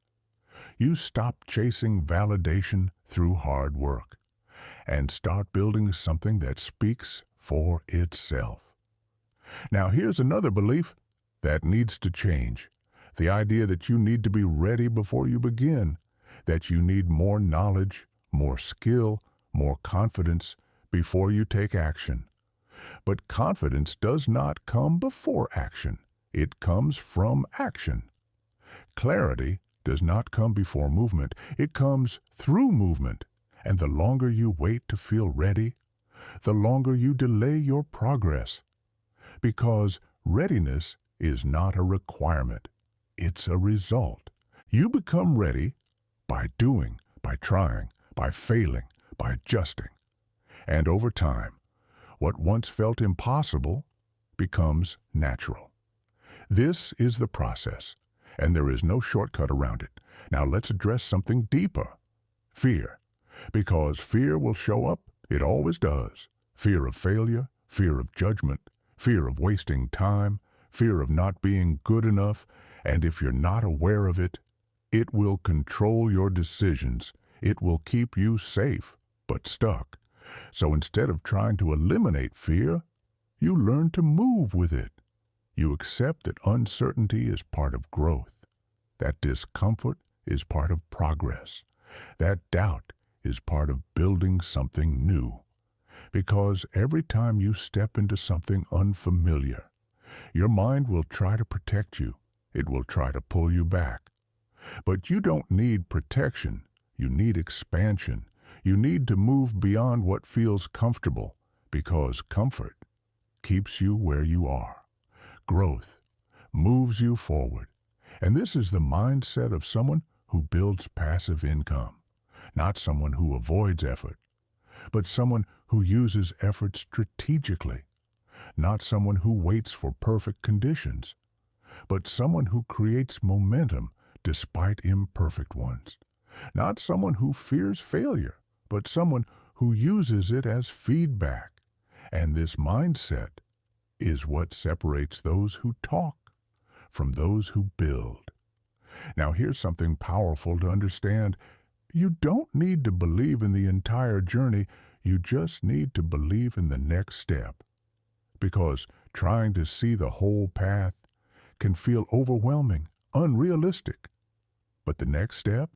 you stop chasing validation through hard work and start building something that speaks for itself. Now here's another belief that needs to change. The idea that you need to be ready before you begin, that you need more knowledge, more skill, more confidence before you take action. But confidence does not come before action. It comes from action. Clarity does not come before movement. It comes through movement. And the longer you wait to feel ready, the longer you delay your progress. Because readiness is not a requirement. It's a result. You become ready by doing, by trying, by failing, by adjusting. And over time, what once felt impossible becomes natural. This is the process, and there is no shortcut around it. Now let's address something deeper. Fear. Because fear will show up, it always does. Fear of failure, fear of judgment, fear of wasting time, fear of not being good enough, and if you're not aware of it, it will control your decisions. It will keep you safe, but stuck. So instead of trying to eliminate fear, you learn to move with it. You accept that uncertainty is part of growth, that discomfort is part of progress, that doubt is part of building something new. Because every time you step into something unfamiliar, your mind will try to protect you. It will try to pull you back. But you don't need protection. You need expansion. You need to move beyond what feels comfortable, because comfort keeps you where you are. Growth moves you forward. And this is the mindset of someone who builds passive income, not someone who avoids effort, but someone who uses effort strategically, not someone who waits for perfect conditions, but someone who creates momentum despite imperfect ones, not someone who fears failure, but someone who uses it as feedback. And this mindset is what separates those who talk from those who build. Now here's something powerful to understand. You don't need to believe in the entire journey, you just need to believe in the next step. Because trying to see the whole path can feel overwhelming, unrealistic. But the next step,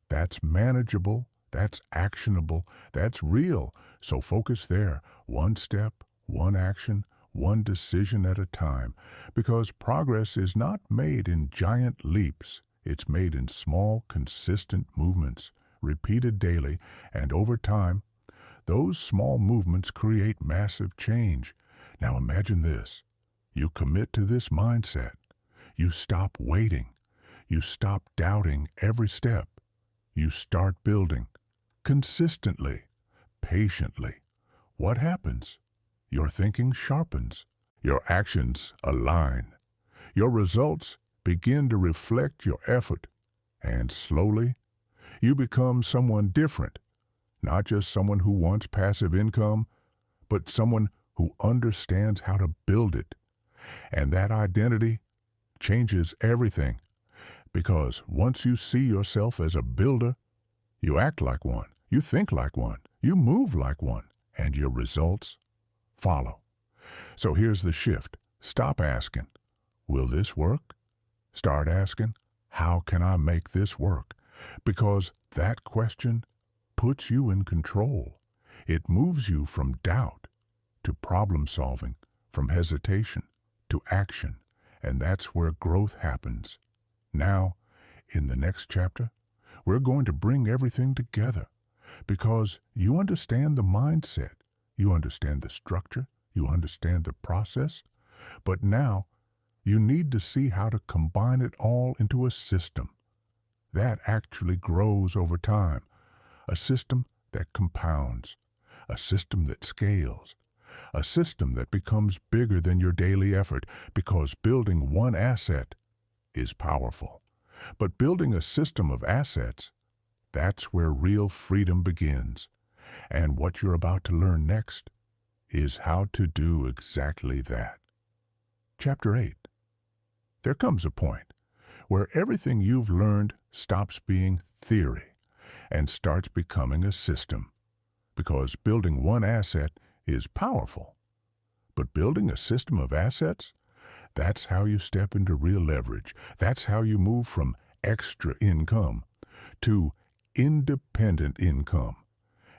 that's manageable, that's actionable, that's real. So focus there, one step, one action, one decision at a time. Because progress is not made in giant leaps. It's made in small, consistent movements, repeated daily, and over time, those small movements create massive change. Now imagine this. You commit to this mindset. You stop waiting. You stop doubting every step. You start building consistently, patiently. What happens? Your thinking sharpens. Your actions align. Your results begin to reflect your effort. And slowly, you become someone different. Not just someone who wants passive income, but someone who understands how to build it. And that identity changes everything. Because once you see yourself as a builder, you act like one, you think like one, you move like one, and your results follow. So here's the shift. Stop asking, will this work? Start asking, how can I make this work? Because that question puts you in control. It moves you from doubt to problem solving, from hesitation to action, and that's where growth happens. Now, in the next chapter, we're going to bring everything together because you understand the mindset, you understand the structure, you understand the process, but now you need to see how to combine it all into a system that actually grows over time, a system that compounds, a system that scales, a system that becomes bigger than your daily effort because building one asset is powerful. But building a system of assets, that's where real freedom begins. And what you're about to learn next is how to do exactly that. Chapter 8. There comes a point where everything you've learned stops being theory and starts becoming a system. Because building one asset is powerful. But building a system of assets, that's how you step into real leverage. That's how you move from extra income to independent income.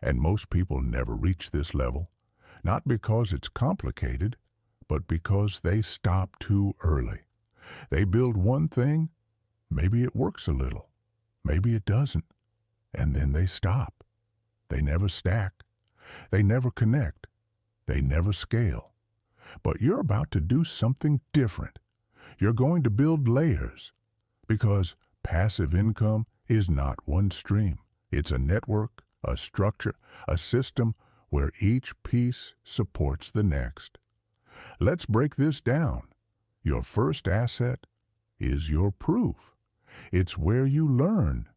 And most people never reach this level, not because it's complicated, but because they stop too early. They build one thing, maybe it works a little, maybe it doesn't, and then they stop. They never stack. They never connect. They never scale. But you're about to do something different. You're going to build layers because passive income is not one stream. It's a network, a structure, a system where each piece supports the next. Let's break this down. Your first asset is your proof. It's where you learn,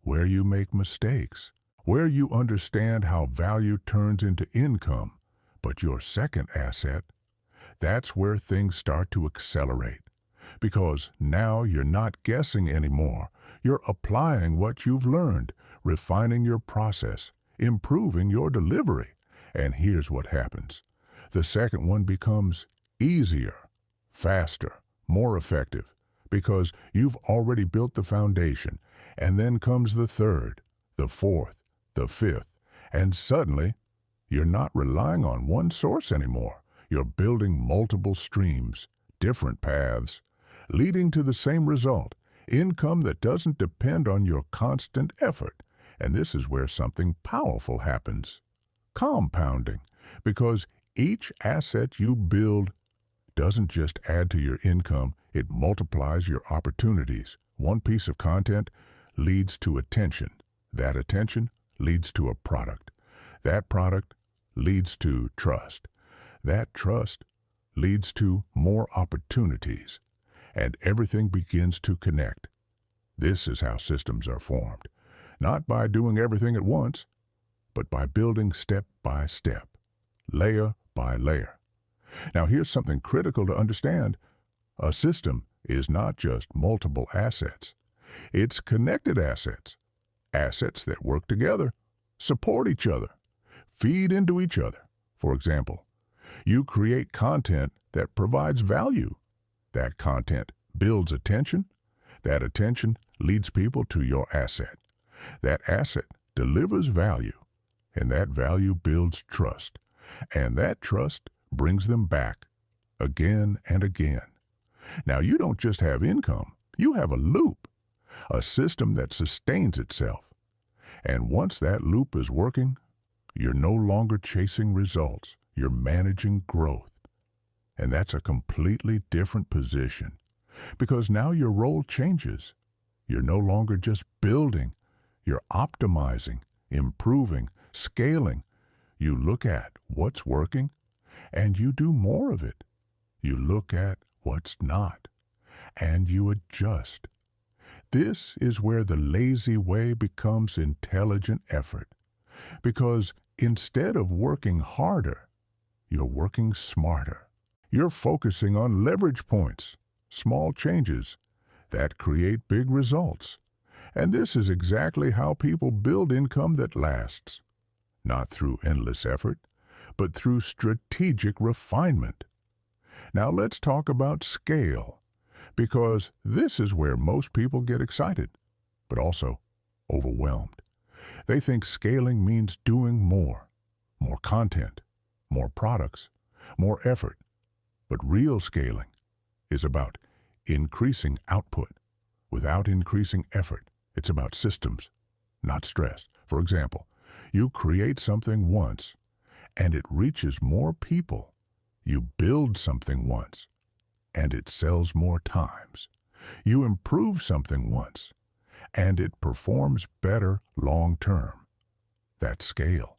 where you make mistakes, where you understand how value turns into income. But your second asset, that's where things start to accelerate. Because now you're not guessing anymore. You're applying what you've learned, refining your process, improving your delivery. And here's what happens. The second one becomes easier, faster, more effective, because you've already built the foundation. And then comes the third, the fourth, the fifth, and suddenly you're not relying on one source anymore. You're building multiple streams, different paths, leading to the same result, income that doesn't depend on your constant effort. And this is where something powerful happens. Compounding, because each asset you build doesn't just add to your income, it multiplies your opportunities. One piece of content leads to attention. That attention leads to a product. That product leads to trust. That trust leads to more opportunities. And everything begins to connect. This is how systems are formed. Not by doing everything at once, but by building step by step, layer by layer. Now here's something critical to understand. A system is not just multiple assets. It's connected assets, assets that work together, support each other, feed into each other. For example, you create content that provides value. That content builds attention. That attention leads people to your asset. That asset delivers value, and that value builds trust. And that trust brings them back again and again. Now, you don't just have income, you have a loop, a system that sustains itself. And once that loop is working, you're no longer chasing results, you're managing growth. And that's a completely different position, because now your role changes. You're no longer just building, you're optimizing, improving, scaling. You look at what's working, and you do more of it. You look at what's not, and you adjust. This is where the lazy way becomes intelligent effort, because instead of working harder, you're working smarter. You're focusing on leverage points, small changes that create big results. And this is exactly how people build income that lasts, not through endless effort, but through strategic refinement. Now let's talk about scale, because this is where most people get excited, but also overwhelmed. They think scaling means doing more content, more products, more effort. But real scaling is about increasing output without increasing effort. It's about systems, not stress. For example, you create something once, and it reaches more people. You build something once, and it sells more times. You improve something once, and it performs better long term. That's scale.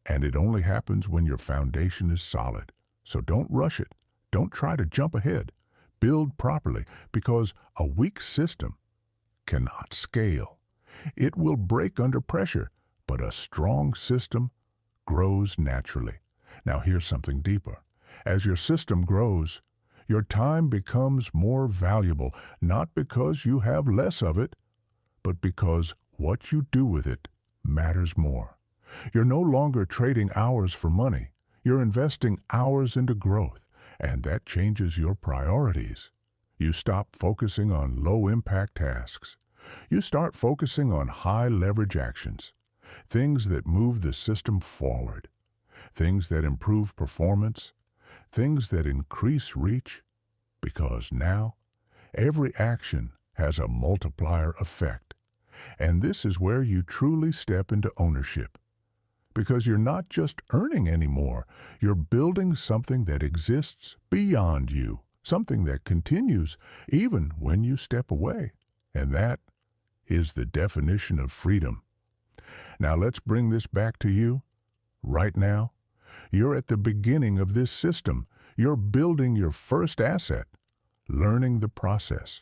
And it only happens when your foundation is solid. So don't rush it. Don't try to jump ahead. Build properly, because a weak system cannot scale. It will break under pressure, but a strong system grows naturally. Now here's something deeper. As your system grows, your time becomes more valuable, not because you have less of it, but because what you do with it matters more. You're no longer trading hours for money. You're investing hours into growth, and that changes your priorities. You stop focusing on low-impact tasks. You start focusing on high-leverage actions, things that move the system forward, things that improve performance, things that increase reach, because now every action has a multiplier effect. And this is where you truly step into ownership, because you're not just earning anymore, you're building something that exists beyond you, something that continues even when you step away. And that is the definition of freedom. Now let's bring this back to you. Right now, you're at the beginning of this system. You're building your first asset, learning the process,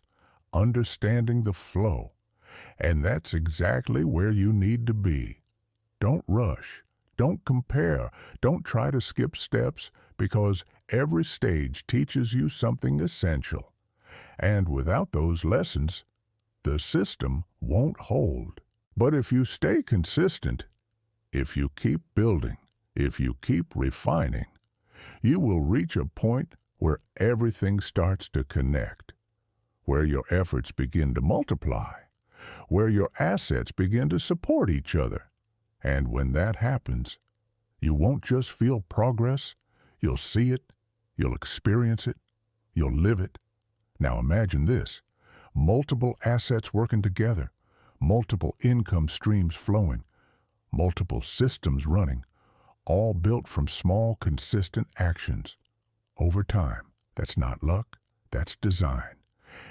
understanding the flow. And that's exactly where you need to be. Don't rush. Don't compare. Don't try to skip steps, because every stage teaches you something essential. And without those lessons, the system won't hold. But if you stay consistent, if you keep building, if you keep refining, you will reach a point where everything starts to connect, where your efforts begin to multiply, where your assets begin to support each other. And when that happens, you won't just feel progress, you'll see it, you'll experience it, you'll live it. Now imagine this: multiple assets working together, multiple income streams flowing, multiple systems running, all built from small, consistent actions. Over time, that's not luck, that's design.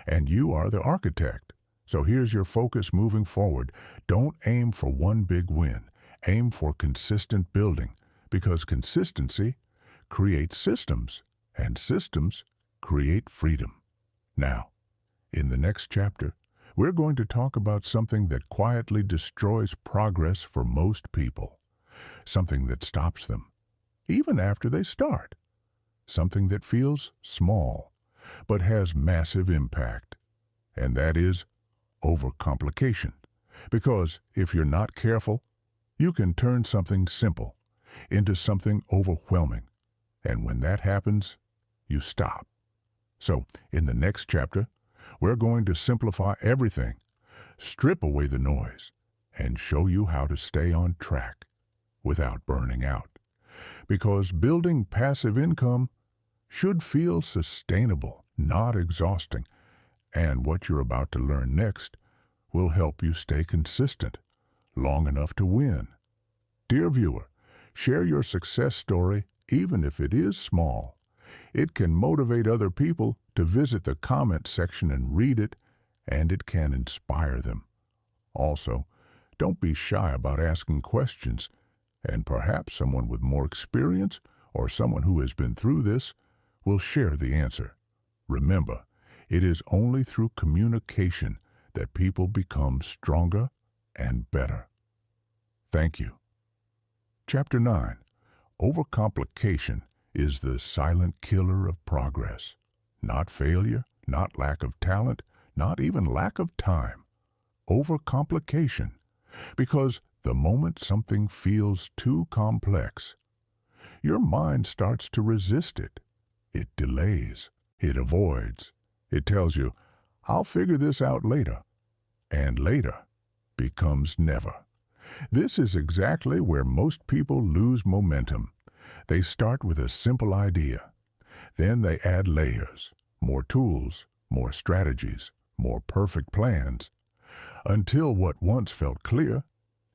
And you are the architect. So here's your focus moving forward. Don't aim for one big win. Aim for consistent building, because consistency creates systems, and systems create freedom. Now, in the next chapter, we're going to talk about something that quietly destroys progress for most people, something that stops them, even after they start, something that feels small, but has massive impact, and that is overcomplication. Because if you're not careful, you can turn something simple into something overwhelming. And when that happens, you stop. So, in the next chapter, we're going to simplify everything, strip away the noise, and show you how to stay on track without burning out. Because building passive income should feel sustainable, not exhausting. And what you're about to learn next will help you stay consistent long enough to win. Dear viewer, share your success story, even if it is small. It can motivate other people to visit the comment section and read it, and it can inspire them. Also, don't be shy about asking questions, and perhaps someone with more experience or someone who has been through this will share the answer. Remember, it is only through communication that people become stronger and better. Thank you. Chapter 9. Overcomplication is the silent killer of progress. Not failure, not lack of talent, not even lack of time. Overcomplication. Because the moment something feels too complex, your mind starts to resist it. It delays. It avoids. It tells you, I'll figure this out later. And later becomes never. This is exactly where most people lose momentum. They start with a simple idea. Then they add layers, more tools, more strategies, more perfect plans, until what once felt clear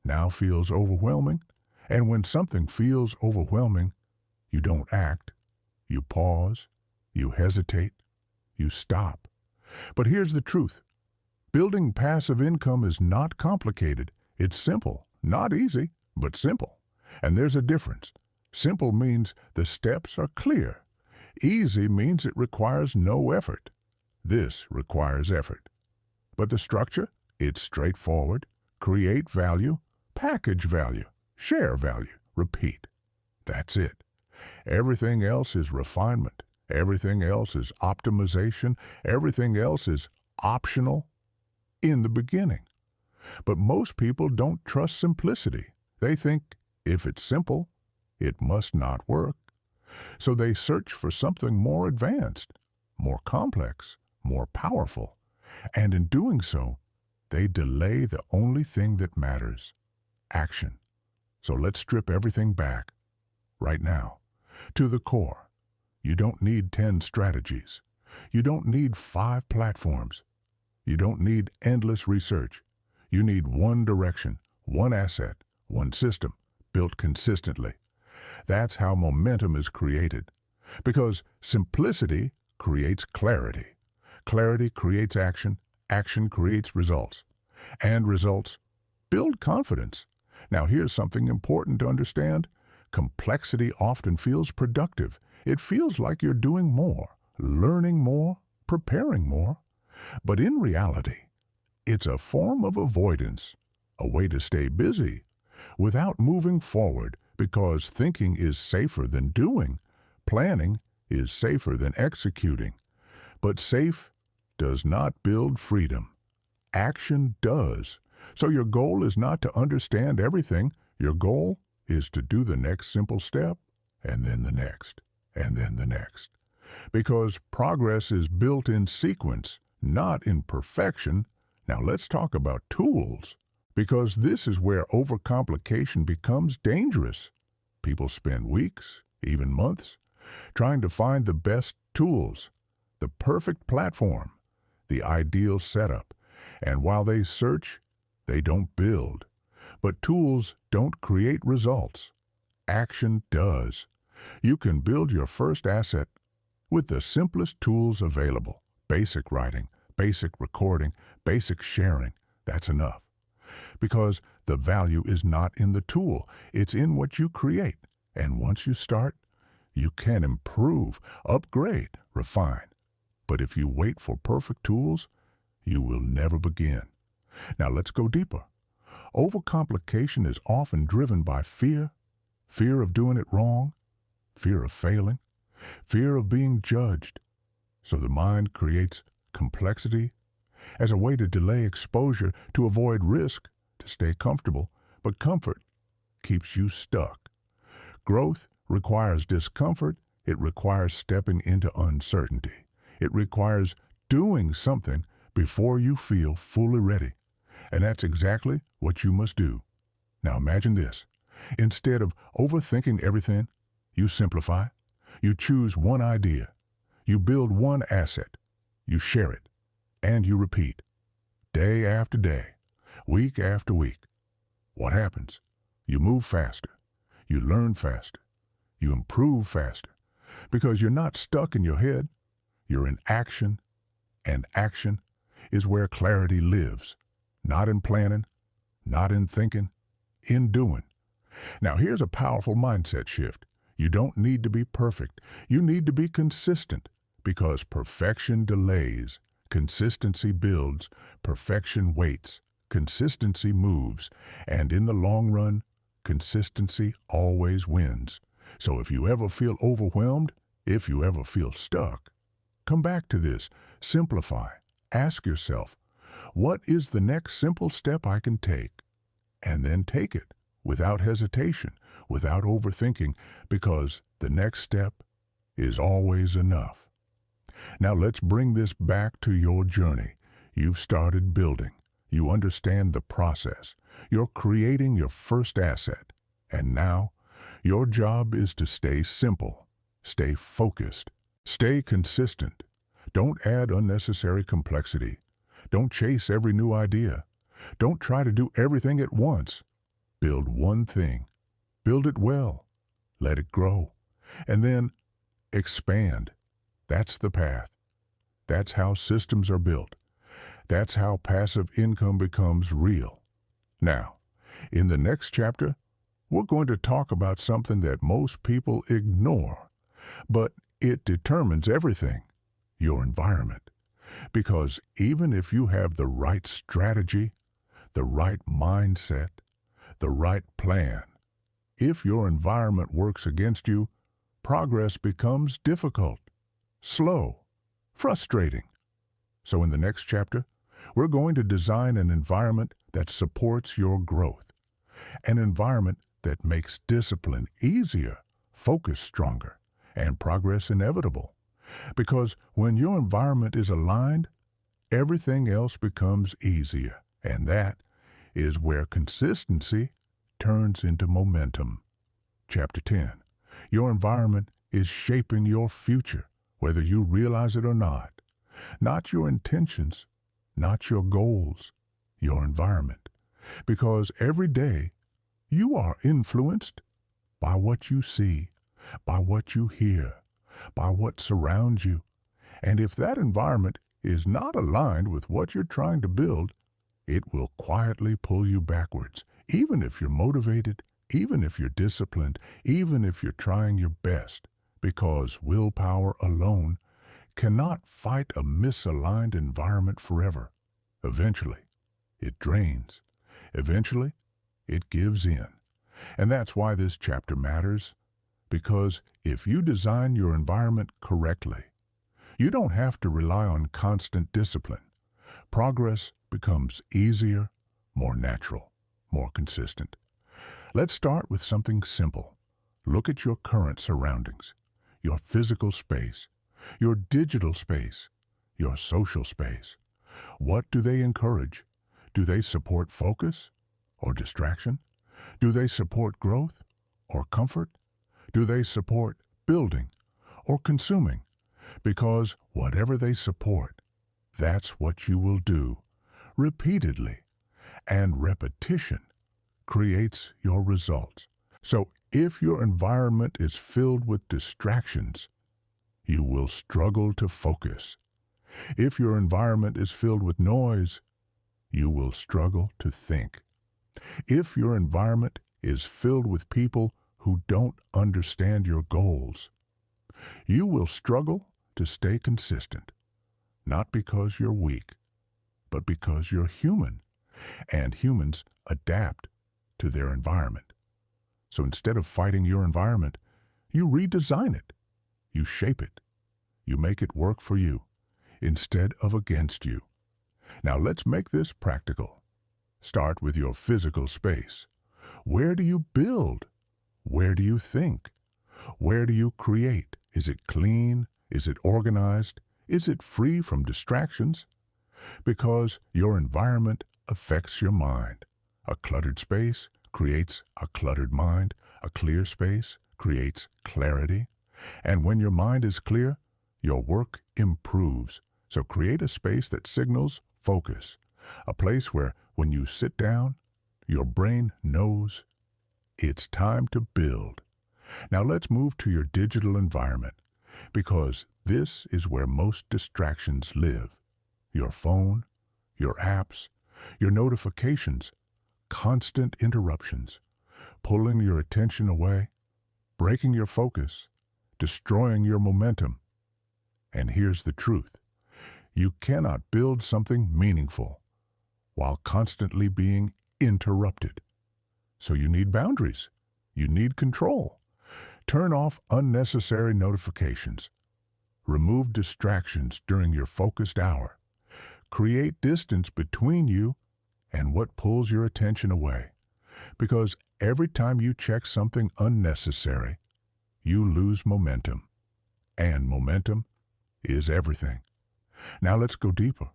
now feels overwhelming. And when something feels overwhelming, you don't act. You pause. You hesitate. You stop. But here's the truth. Building passive income is not complicated. It's simple. Not easy, but simple. And there's a difference. Simple means the steps are clear. Easy means it requires no effort. This requires effort. But the structure? It's straightforward. Create value, package value, share value, repeat. That's it. Everything else is refinement. Everything else is optimization. Everything else is optional in the beginning. But most people don't trust simplicity. They think if it's simple, it must not work. So they search for something more advanced, more complex, more powerful. And in doing so, they delay the only thing that matters, action. So let's strip everything back, right now, to the core. You don't need 10 strategies. You don't need 5 platforms. You don't need endless research. You need one direction, one asset, one system, built consistently. That's how momentum is created. Because simplicity creates clarity. Clarity creates action. Action creates results. And results build confidence. Now here's something important to understand. Complexity often feels productive. It feels like you're doing more, learning more, preparing more. But in reality, it's a form of avoidance, a way to stay busy without moving forward, because thinking is safer than doing. Planning is safer than executing. But safe does not build freedom. Action does. So your goal is not to understand everything. Your goal is to do the next simple step, and then the next, and then the next. Because progress is built in sequence, not in perfection. Now let's talk about tools, because this is where overcomplication becomes dangerous. People spend weeks, even months, trying to find the best tools, the perfect platform, the ideal setup. And while they search, they don't build. But tools don't create results. Action does. You can build your first asset with the simplest tools available. Basic writing, basic recording, basic sharing. That's enough. Because the value is not in the tool. It's in what you create. And once you start, you can improve, upgrade, refine. But if you wait for perfect tools, you will never begin. Now let's go deeper. Overcomplication is often driven by fear, fear of doing it wrong, fear of failing, fear of being judged. So the mind creates complexity, as a way to delay exposure, to avoid risk, to stay comfortable, but comfort keeps you stuck. Growth requires discomfort. It requires stepping into uncertainty. It requires doing something before you feel fully ready. And that's exactly what you must do. Now imagine this. Instead of overthinking everything, you simplify. You choose one idea. You build one asset. You share it. And you repeat. Day after day. Week after week. What happens? You move faster. You learn faster. You improve faster. Because you're not stuck in your head. You're in action. And action is where clarity lives. Not in planning. Not in thinking. In doing. Now here's a powerful mindset shift. You don't need to be perfect. You need to be consistent. Because perfection delays. Consistency builds. Perfection waits. Consistency moves. And in the long run, consistency always wins. So if you ever feel overwhelmed, if you ever feel stuck, come back to this. Simplify. Ask yourself, what is the next simple step I can take? And then take it without hesitation, without overthinking, because the next step is always enough. Now let's bring this back to your journey. You've started building. You understand the process. You're creating your first asset. And now, your job is to stay simple, stay focused, stay consistent. Don't add unnecessary complexity. Don't chase every new idea. Don't try to do everything at once. Build one thing. Build it well. Let it grow. And then expand. That's the path. That's how systems are built. That's how passive income becomes real. Now, in the next chapter, we're going to talk about something that most people ignore, but it determines everything, your environment. Because even if you have the right strategy, the right mindset, the right plan, if your environment works against you, progress becomes difficult, slow, frustrating. So in the next chapter, we're going to design an environment that supports your growth, an environment that makes discipline easier, focus stronger, and progress inevitable. Because when your environment is aligned, everything else becomes easier, and that is where consistency turns into momentum. Chapter 10. Your environment is shaping your future, whether you realize it or not. Not your intentions, not your goals, your environment. Because every day you are influenced by what you see, by what you hear, by what surrounds you. And if that environment is not aligned with what you're trying to build, it will quietly pull you backwards, even if you're motivated, even if you're disciplined, even if you're trying your best, because willpower alone cannot fight a misaligned environment forever. Eventually, it drains. Eventually, it gives in. And that's why this chapter matters, because if you design your environment correctly, you don't have to rely on constant discipline. Progress becomes easier, more natural, more consistent. Let's start with something simple. Look at your current surroundings, your physical space, your digital space, your social space. What do they encourage? Do they support focus or distraction? Do they support growth or comfort? Do they support building or consuming? Because whatever they support, that's what you will do repeatedly. And repetition creates your results. So if your environment is filled with distractions, you will struggle to focus. If your environment is filled with noise, you will struggle to think. If your environment is filled with people who don't understand your goals, you will struggle to stay consistent, not because you're weak, but because you're human, and humans adapt to their environment. So instead of fighting your environment, you redesign it, you shape it, you make it work for you, instead of against you. Now let's make this practical. Start with your physical space. Where do you build? Where do you think? Where do you create? Is it clean? Is it organized? Is it free from distractions? Because your environment affects your mind. A cluttered space creates a cluttered mind. A clear space creates clarity. And when your mind is clear, your work improves. So create a space that signals focus. A place where when you sit down, your brain knows it's time to build. Now let's move to your digital environment, because this is where most distractions live. Your phone, your apps, your notifications, constant interruptions, pulling your attention away, breaking your focus, destroying your momentum. And here's the truth. You cannot build something meaningful while constantly being interrupted. So you need boundaries. You need control. Turn off unnecessary notifications. Remove distractions during your focused hour. Create distance between you and what pulls your attention away. Because every time you check something unnecessary, you lose momentum. And momentum is everything. Now let's go deeper.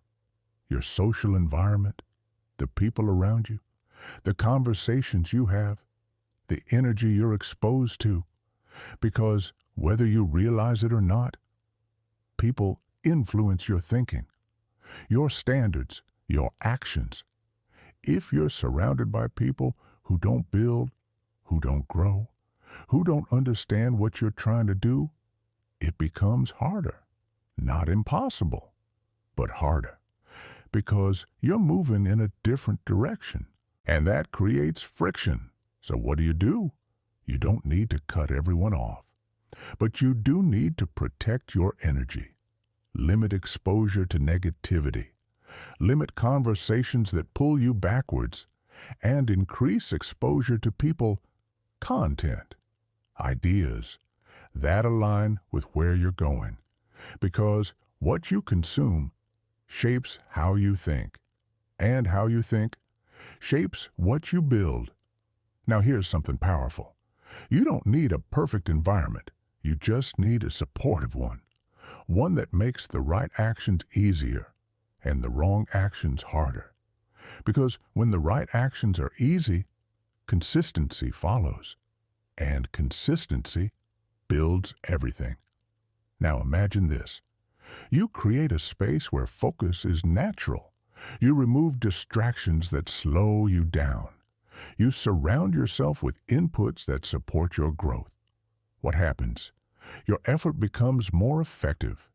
Your social environment, the people around you, the conversations you have, the energy you're exposed to. Because whether you realize it or not, people influence your thinking, your standards, your actions. If you're surrounded by people who don't build, who don't grow, who don't understand what you're trying to do, it becomes harder. Not impossible, but harder. Because you're moving in a different direction. And that creates friction. So what do? You don't need to cut everyone off. But you do need to protect your energy. Limit exposure to negativity. Limit conversations that pull you backwards. And increase exposure to people, content, ideas that align with where you're going. Because what you consume shapes how you think. And how you think shapes what you build. Now here's something powerful. You don't need a perfect environment. You just need a supportive one. One that makes the right actions easier and the wrong actions harder. Because when the right actions are easy, consistency follows. And consistency builds everything. Now imagine this. You create a space where focus is natural. You remove distractions that slow you down. You surround yourself with inputs that support your growth. What happens? Your effort becomes more effective.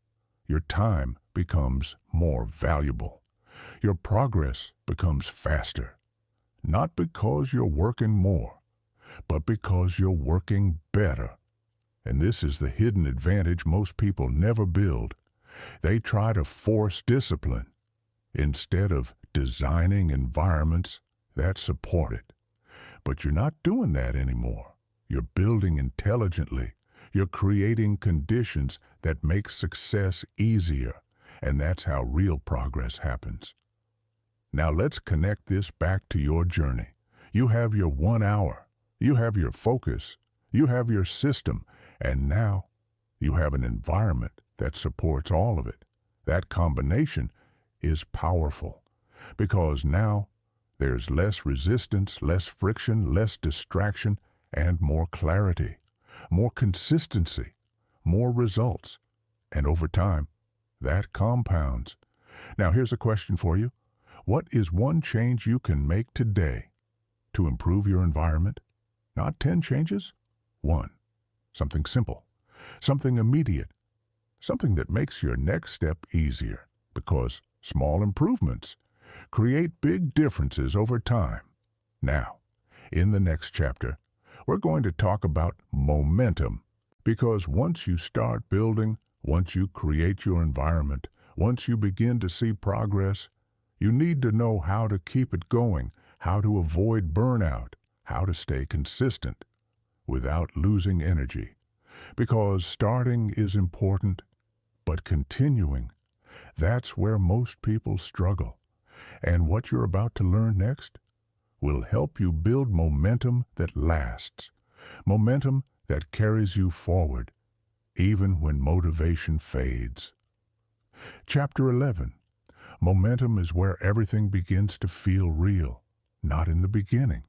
Your time becomes more valuable. Your progress becomes faster. Not because you're working more, but because you're working better. And this is the hidden advantage most people never build. They try to force discipline instead of designing environments that support it. But you're not doing that anymore. You're building intelligently. You're creating conditions that make success easier. And that's how real progress happens. Now let's connect this back to your journey. You have your 1 hour. You have your focus. You have your system. And now you have an environment that supports all of it. That combination is powerful because now there's less resistance, less friction, less distraction, and more clarity, more consistency, more results. And over time, that compounds. Now here's a question for you. What is one change you can make today to improve your environment? Not 10 changes, 1. Something simple, something immediate, something that makes your next step easier, because small improvements create big differences over time. Now, in the next chapter, we're going to talk about momentum, because once you start building, once you create your environment, once you begin to see progress, you need to know how to keep it going, how to avoid burnout, how to stay consistent without losing energy. Because starting is important, but continuing, that's where most people struggle. And what you're about to learn next will help you build momentum that lasts, momentum that carries you forward, even when motivation fades. Chapter 11. Momentum is where everything begins to feel real, not in the beginning,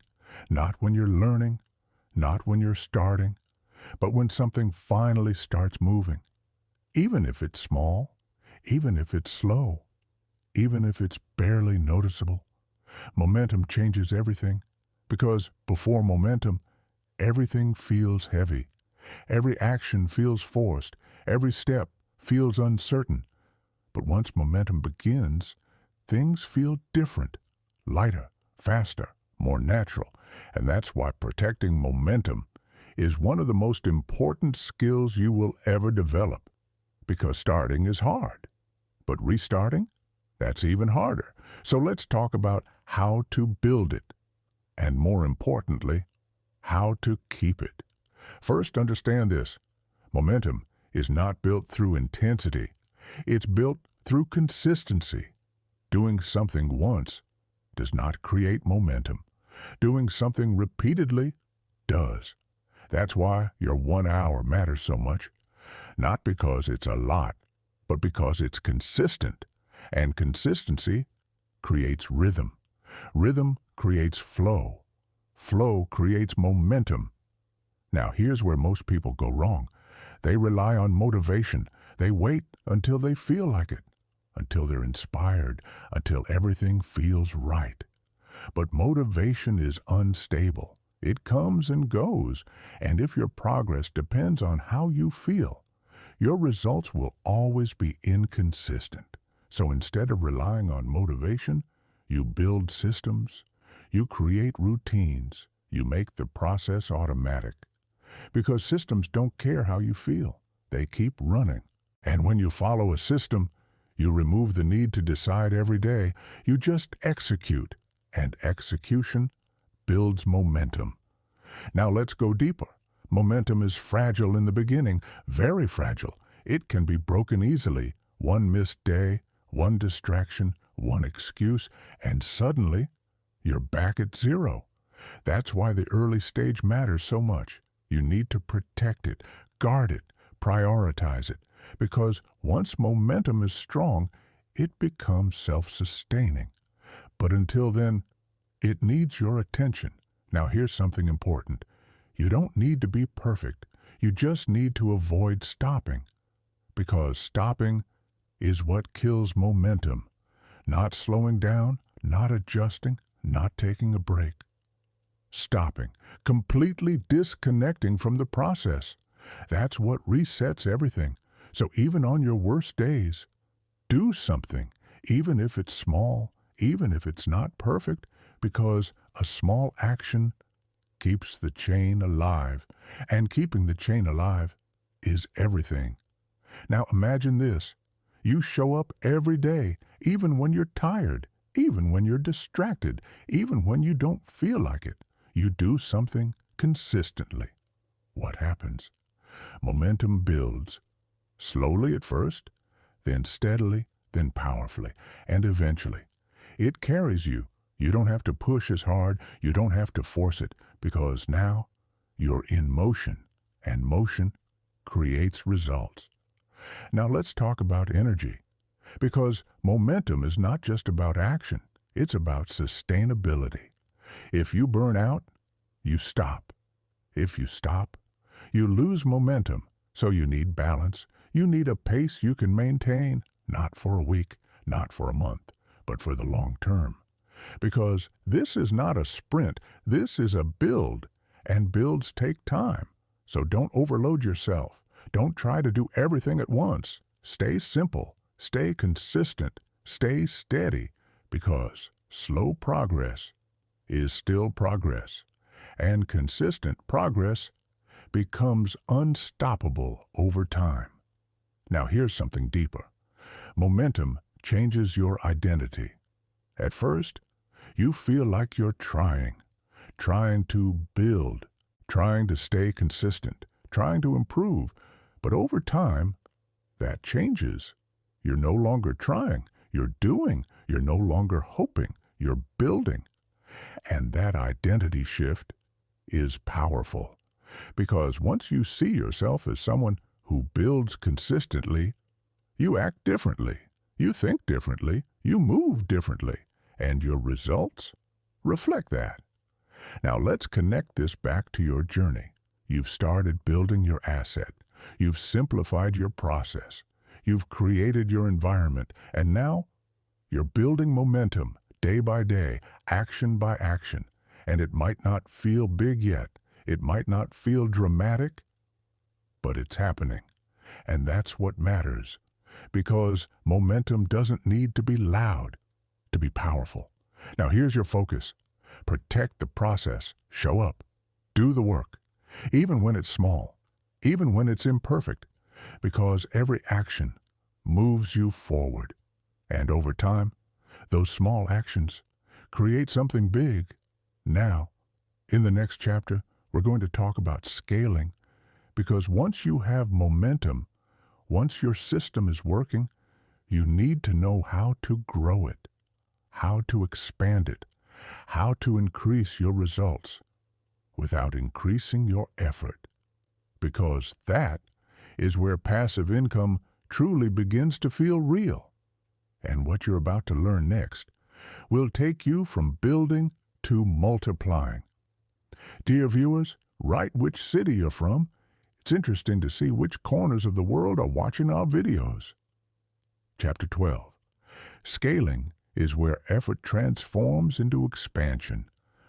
not when you're learning, not when you're starting, but when something finally starts moving. Even if it's small, even if it's slow, even if it's barely noticeable, momentum changes everything, because before momentum, everything feels heavy. Every action feels forced. Every step feels uncertain. But once momentum begins, things feel different, lighter, faster, more natural. And that's why protecting momentum is one of the most important skills you will ever develop. Because starting is hard, but restarting, that's even harder. So let's talk about how to build it, and more importantly, how to keep it. First, understand this. Momentum is not built through intensity. It's built through consistency. Doing something once does not create momentum. Doing something repeatedly does. That's why your 1 hour matters so much. Not because it's a lot, but because it's consistent. And consistency creates rhythm. Rhythm creates flow. Flow creates momentum. Now, here's where most people go wrong. They rely on motivation. They wait until they feel like it, until they're inspired, until everything feels right. But motivation is unstable. It comes and goes, and if your progress depends on how you feel, your results will always be inconsistent. So instead of relying on motivation, you build systems, you create routines, you make the process automatic. Because systems don't care how you feel. They keep running. And when you follow a system, you remove the need to decide every day. You just execute. And execution builds momentum. Now let's go deeper. Momentum is fragile in the beginning, very fragile. It can be broken easily. One missed day, one distraction, one excuse, and suddenly you're back at zero. That's why the early stage matters so much. You need to protect it, guard it, prioritize it, because once momentum is strong, it becomes self-sustaining. But until then, it needs your attention. Now here's something important. You don't need to be perfect. You just need to avoid stopping. Because stopping is what kills momentum. Not slowing down, not adjusting, not taking a break. Stopping, completely disconnecting from the process. That's what resets everything. So even on your worst days, do something, even if it's small, even if it's not perfect, because a small action keeps the chain alive, and keeping the chain alive is everything. Now imagine this. You show up every day, even when you're tired, even when you're distracted, even when you don't feel like it. You do something consistently. What happens? Momentum builds, slowly at first, then steadily, then powerfully, and eventually. It carries you. You don't have to push as hard, you don't have to force it, because now you're in motion, and motion creates results. Now let's talk about energy, because momentum is not just about action, it's about sustainability. If you burn out, you stop. If you stop, you lose momentum, so you need balance. You need a pace you can maintain, not for a week, not for a month, but for the long term. Because this is not a sprint, this is a build, and builds take time. So don't overload yourself. Don't try to do everything at once. Stay simple, stay consistent, stay steady, because slow progress is still progress, and consistent progress becomes unstoppable over time. Now here's something deeper. Momentum changes your identity. At first, you feel like you're trying to build, trying to stay consistent, trying to improve. But over time, that changes. You're no longer trying, You're doing. You're no longer hoping. You're building. And that identity shift is powerful. Because once you see yourself as someone who builds consistently, you act differently, you think differently, you move differently, and your results reflect that. Now let's connect this back to your journey. You've started building your asset. You've simplified your process. You've created your environment, and now you're building momentum day by day, action by action. And it might not feel big yet. It might not feel dramatic, but it's happening. And that's what matters. Because momentum doesn't need to be loud to be powerful. Now here's your focus. Protect the process. Show up. Do the work. Even when it's small. Even when it's imperfect. Because every action moves you forward. And over time, those small actions create something big. Now, in the next chapter, we're going to talk about scaling. Because once you have momentum, once your system is working, you need to know how to grow it, how to expand it, how to increase your results without increasing your effort. Because that is where passive income truly begins to feel real. And what you're about to learn next will take you from building to multiplying. Dear viewers, write which city you're from. It's interesting to see which corners of the world are watching our videos. Chapter 12. Scaling is where effort transforms into expansion.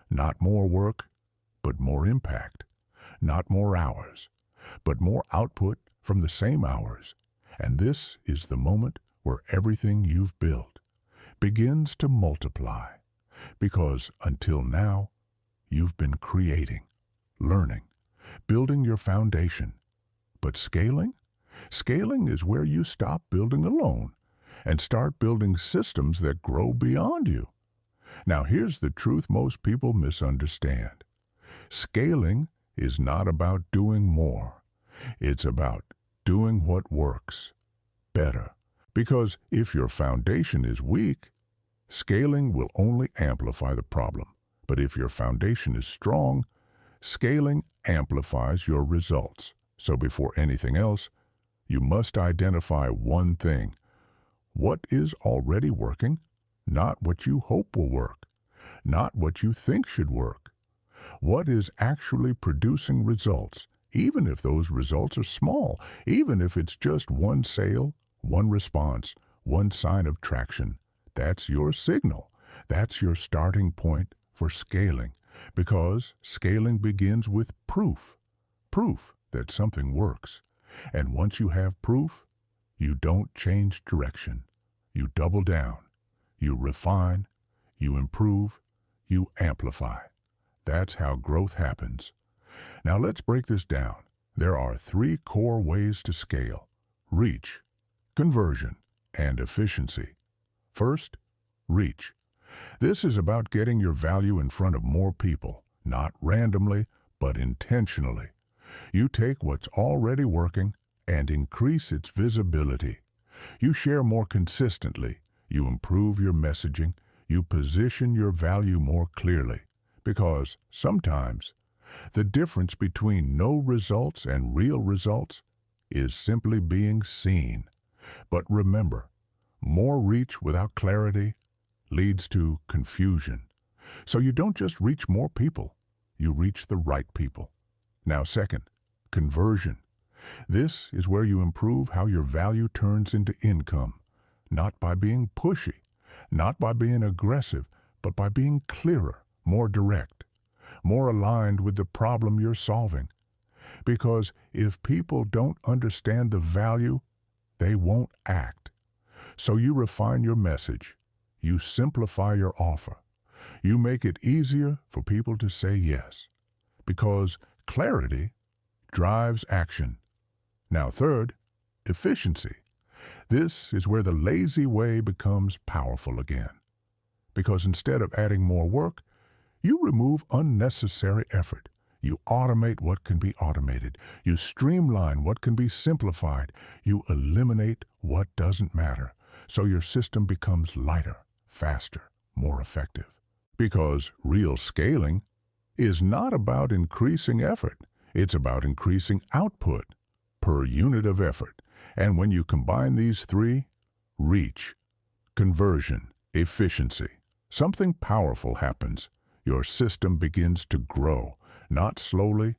Not more work, but more impact. Not more hours, but more output from the same hours. And this is the moment where everything you've built begins to multiply. Because until now, you've been creating, learning, building your foundation. But scaling? Scaling is where you stop building alone and start building systems that grow beyond you. Now here's the truth most people misunderstand. Scaling is not about doing more. It's about doing what works better. Because if your foundation is weak, scaling will only amplify the problem. But if your foundation is strong, scaling amplifies your results. So before anything else, you must identify one thing. What is already working? Not what you hope will work. Not what you think should work. What is actually producing results, even if those results are small, even if it's just one sale, one response, one sign of traction. That's your signal. That's your starting point for scaling. Because scaling begins with proof. Proof that something works. And once you have proof, you don't change direction. You double down. You refine. You improve. You amplify. That's how growth happens. Now let's break this down. There are 3 core ways to scale: reach, conversion, and efficiency. First, reach. This is about getting your value in front of more people, not randomly, but intentionally. You take what's already working and increase its visibility. You share more consistently. You improve your messaging. You position your value more clearly. Because sometimes the difference between no results and real results is simply being seen. But remember, more reach without clarity leads to confusion. So you don't just reach more people, you reach the right people. Now second, conversion. This is where you improve how your value turns into income, not by being pushy, not by being aggressive, but by being clearer, more direct, more aligned with the problem you're solving. Because if people don't understand the value, they won't act. So you refine your message. You simplify your offer. You make it easier for people to say yes. Because clarity drives action. Now third, efficiency. This is where the lazy way becomes powerful again. Because instead of adding more work, you remove unnecessary effort. You automate what can be automated. You streamline what can be simplified. You eliminate what doesn't matter. So your system becomes lighter, faster, more effective. Because real scaling is not about increasing effort. It's about increasing output per unit of effort. And when you combine these three, reach, conversion, efficiency, something powerful happens. Your system begins to grow, not slowly,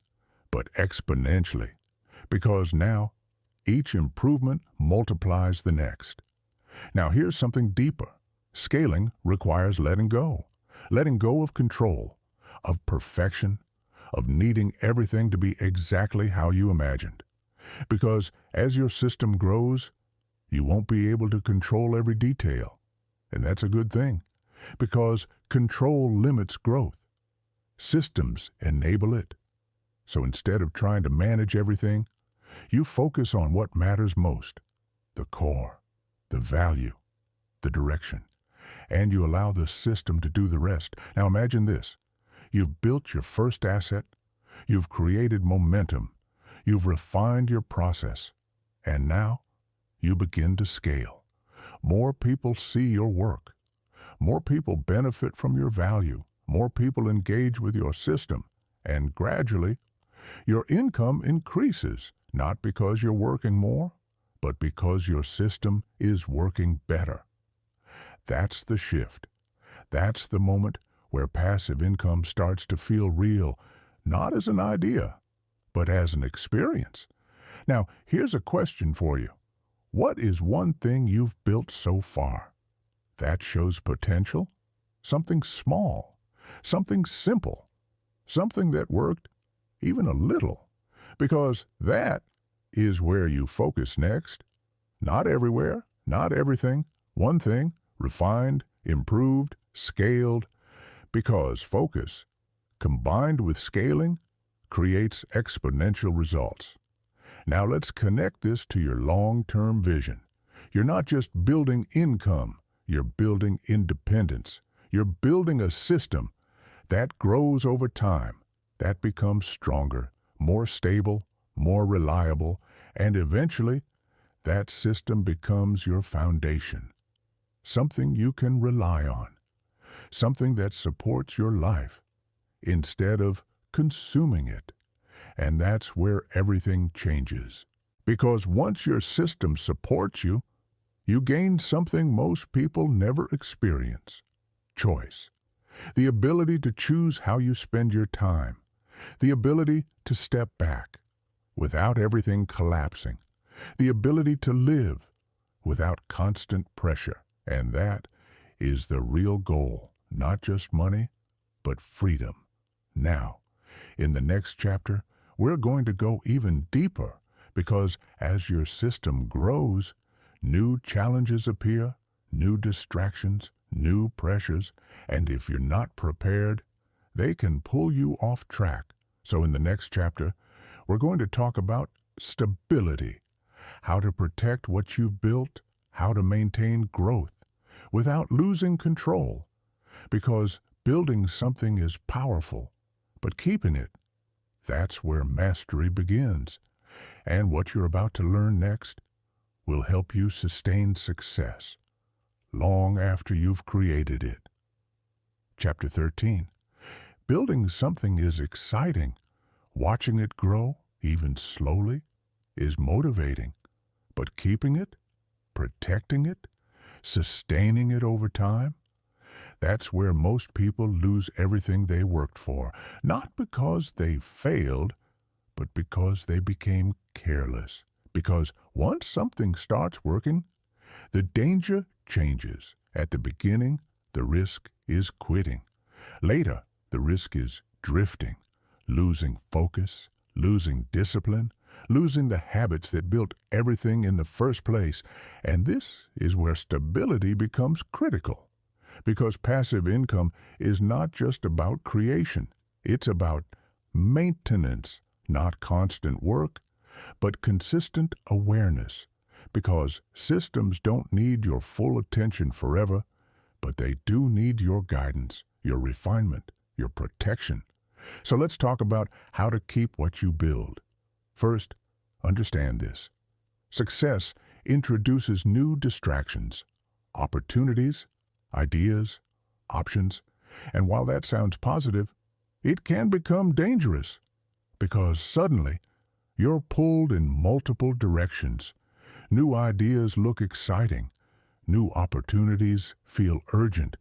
but exponentially. Because now, each improvement multiplies the next. Now here's something deeper. Scaling requires letting go. Letting go of control, of perfection, of needing everything to be exactly how you imagined. Because as your system grows, you won't be able to control every detail. And that's a good thing, because control limits growth. Systems enable it. So instead of trying to manage everything, you focus on what matters most, the core, the value, the direction, and you allow the system to do the rest. Now imagine this. You've built your first asset, you've created momentum, you've refined your process, and now you begin to scale. More people see your work. More people benefit from your value. More people engage with your system, and gradually, your income increases, not because you're working more, but because your system is working better. That's the shift. That's the moment where passive income starts to feel real, not as an idea, but as an experience. Now, here's a question for you. What is one thing you've built so far that shows potential? Something small, something simple, something that worked even a little, because that is where you focus next. Not everywhere, not everything, one thing, refined, improved, scaled, because focus, combined with scaling, creates exponential results. Now let's connect this to your long-term vision. You're not just building income, you're building independence. You're building a system that grows over time, that becomes stronger, more stable, more reliable, and eventually that system becomes your foundation. Something you can rely on. Something that supports your life instead of consuming it. And that's where everything changes. Because once your system supports you, you gain something most people never experience. Choice. The ability to choose how you spend your time. The ability to step back without everything collapsing. The ability to live without constant pressure. And that is the real goal. Not just money, but freedom. Now, in the next chapter, we're going to go even deeper because as your system grows, new challenges appear, new distractions, new pressures, and if you're not prepared, they can pull you off track. So in the next chapter, we're going to talk about stability, how to protect what you've built, how to maintain growth without losing control, because building something is powerful, but keeping it, that's where mastery begins. And what you're about to learn next will help you sustain success long after you've created it. Chapter 13. Building something is exciting. Watching it grow, even slowly, is motivating. But keeping it, protecting it, sustaining it over time, that's where most people lose everything they worked for, not because they failed, but because they became careless. Because once something starts working, the danger changes. At the beginning, the risk is quitting. Later, the risk is drifting, losing focus, losing discipline, losing the habits that built everything in the first place. And this is where stability becomes critical. Because passive income is not just about creation. It's about maintenance, not constant work, but consistent awareness. Because systems don't need your full attention forever, but they do need your guidance, your refinement, your protection. So let's talk about how to keep what you build. First, understand this. Success introduces new distractions, opportunities, ideas, options, and while that sounds positive, it can become dangerous because suddenly you're pulled in multiple directions. New ideas look exciting, new opportunities feel urgent,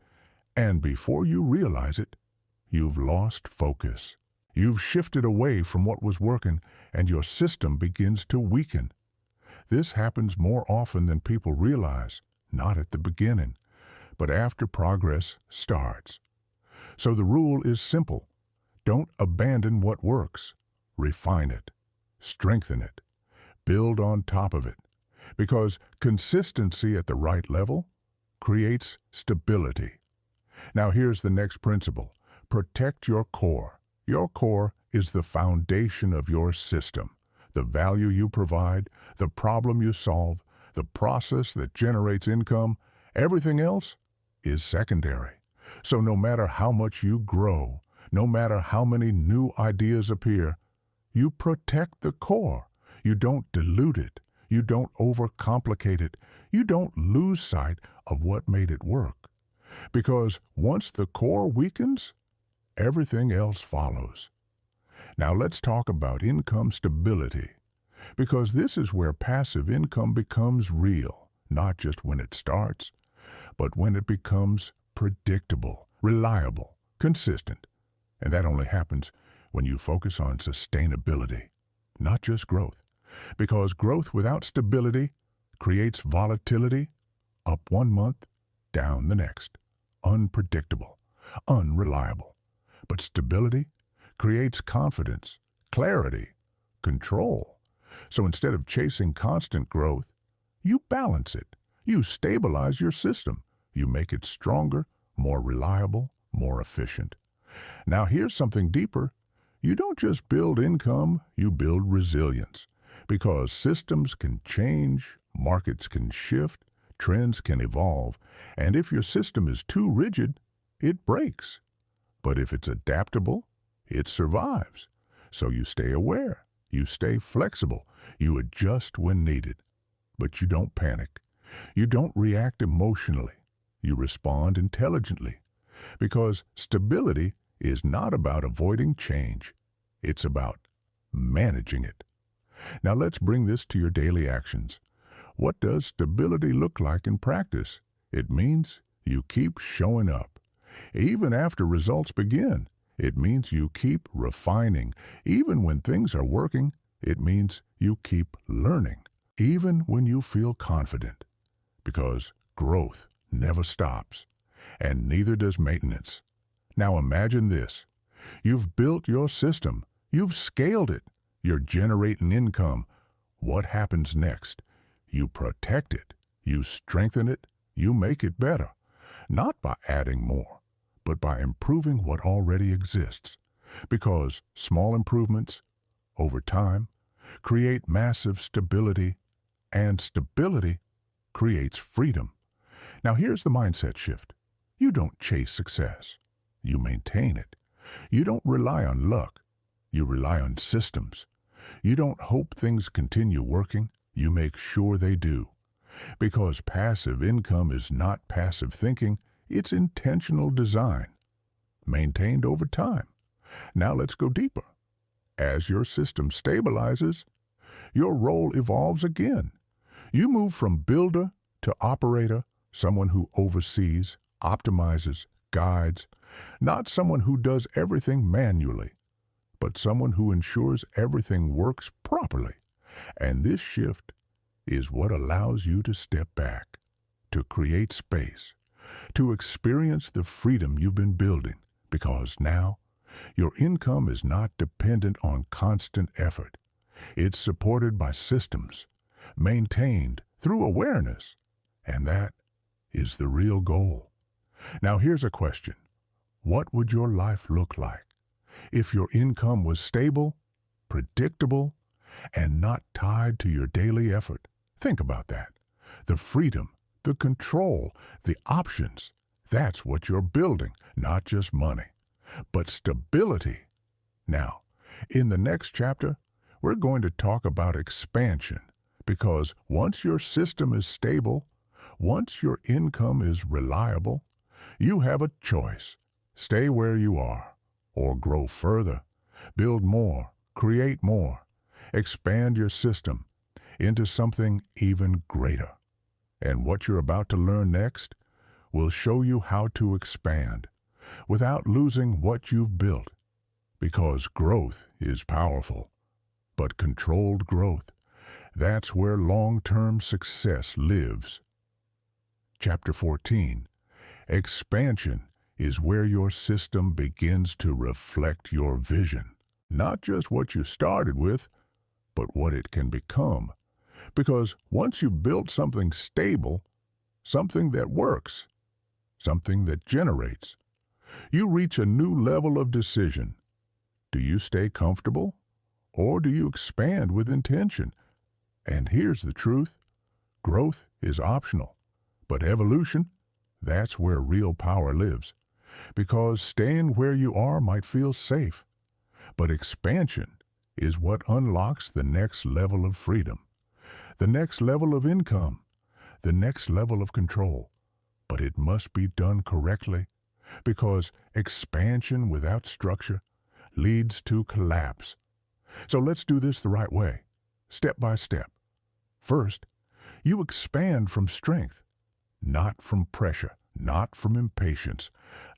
and before you realize it, you've lost focus. You've shifted away from what was working and your system begins to weaken. This happens more often than people realize, not at the beginning, but after progress starts. So the rule is simple. Don't abandon what works. Refine it. Strengthen it. Build on top of it. Because consistency at the right level creates stability. Now here's the next principle. Protect your core. Your core is the foundation of your system. The value you provide, the problem you solve, the process that generates income, everything else is secondary. So no matter how much you grow, no matter how many new ideas appear, you protect the core. You don't dilute it. You don't overcomplicate it. You don't lose sight of what made it work. Because once the core weakens, everything else follows. Now let's talk about income stability, because this is where passive income becomes real, not just when it starts, but when it becomes predictable, reliable, consistent. And that only happens when you focus on sustainability, not just growth. Because growth without stability creates volatility, up one month, down the next, unpredictable, unreliable. But stability creates confidence, clarity, control. So instead of chasing constant growth, you balance it. You stabilize your system. You make it stronger, more reliable, more efficient. Now here's something deeper. You don't just build income, you build resilience. Because systems can change, markets can shift, trends can evolve, and if your system is too rigid, it breaks. But if it's adaptable, it survives. So you stay aware, you stay flexible, you adjust when needed. But you don't panic. You don't react emotionally. You respond intelligently. Because stability is not about avoiding change. It's about managing it. Now let's bring this to your daily actions. What does stability look like in practice? It means you keep showing up. Even after results begin, it means you keep refining. Even when things are working, it means you keep learning. Even when you feel confident. Because growth never stops, and neither does maintenance. Now imagine this. You've built your system. You've scaled it. You're generating income. What happens next? You protect it. You strengthen it. You make it better. Not by adding more, but by improving what already exists. Because small improvements, over time, create massive stability, and stability creates freedom. Now here's the mindset shift. You don't chase success. You maintain it. You don't rely on luck. You rely on systems. You don't hope things continue working. You make sure they do. Because passive income is not passive thinking, it's intentional design, maintained over time. Now let's go deeper. As your system stabilizes, your role evolves again. You move from builder to operator, someone who oversees, optimizes, guides, not someone who does everything manually, but someone who ensures everything works properly. And this shift is what allows you to step back, to create space, to experience the freedom you've been building, because now your income is not dependent on constant effort. It's supported by systems, maintained through awareness, and that is the real goal. Now here's a question. What would your life look like if your income was stable, predictable, and not tied to your daily effort? Think about that. The freedom, the control, the options, that's what you're building, not just money, but stability. Now, in the next chapter, we're going to talk about expansion, Because once your system is stable, once your income is reliable, you have a choice. Stay where you are, or grow further, build more, create more, expand your system into something even greater. And what you're about to learn next will show you how to expand without losing what you've built. Because growth is powerful, but controlled growth, that's where long-term success lives. Chapter 14. Expansion is where your system begins to reflect your vision. Not just what you started with, but what it can become. Because once you've built something stable, something that works, something that generates, you reach a new level of decision. Do you stay comfortable, or do you expand with intention? And here's the truth. Growth is optional, but evolution, that's where real power lives. Because staying where you are might feel safe, but expansion is what unlocks the next level of freedom, the next level of income, the next level of control. But it must be done correctly, because expansion without structure leads to collapse. So let's do this the right way, step by step. First, you expand from strength, not from pressure, not from impatience,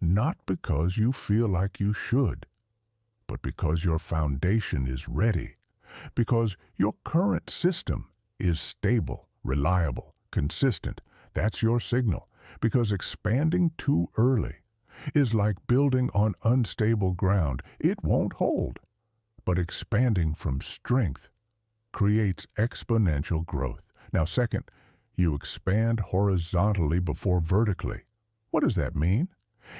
not because you feel like you should, but because your foundation is ready, because your current system is stable, reliable, consistent. That's your signal, because expanding too early is like building on unstable ground. It won't hold. But expanding from strength creates exponential growth. Now, second, you expand horizontally before vertically. What does that mean?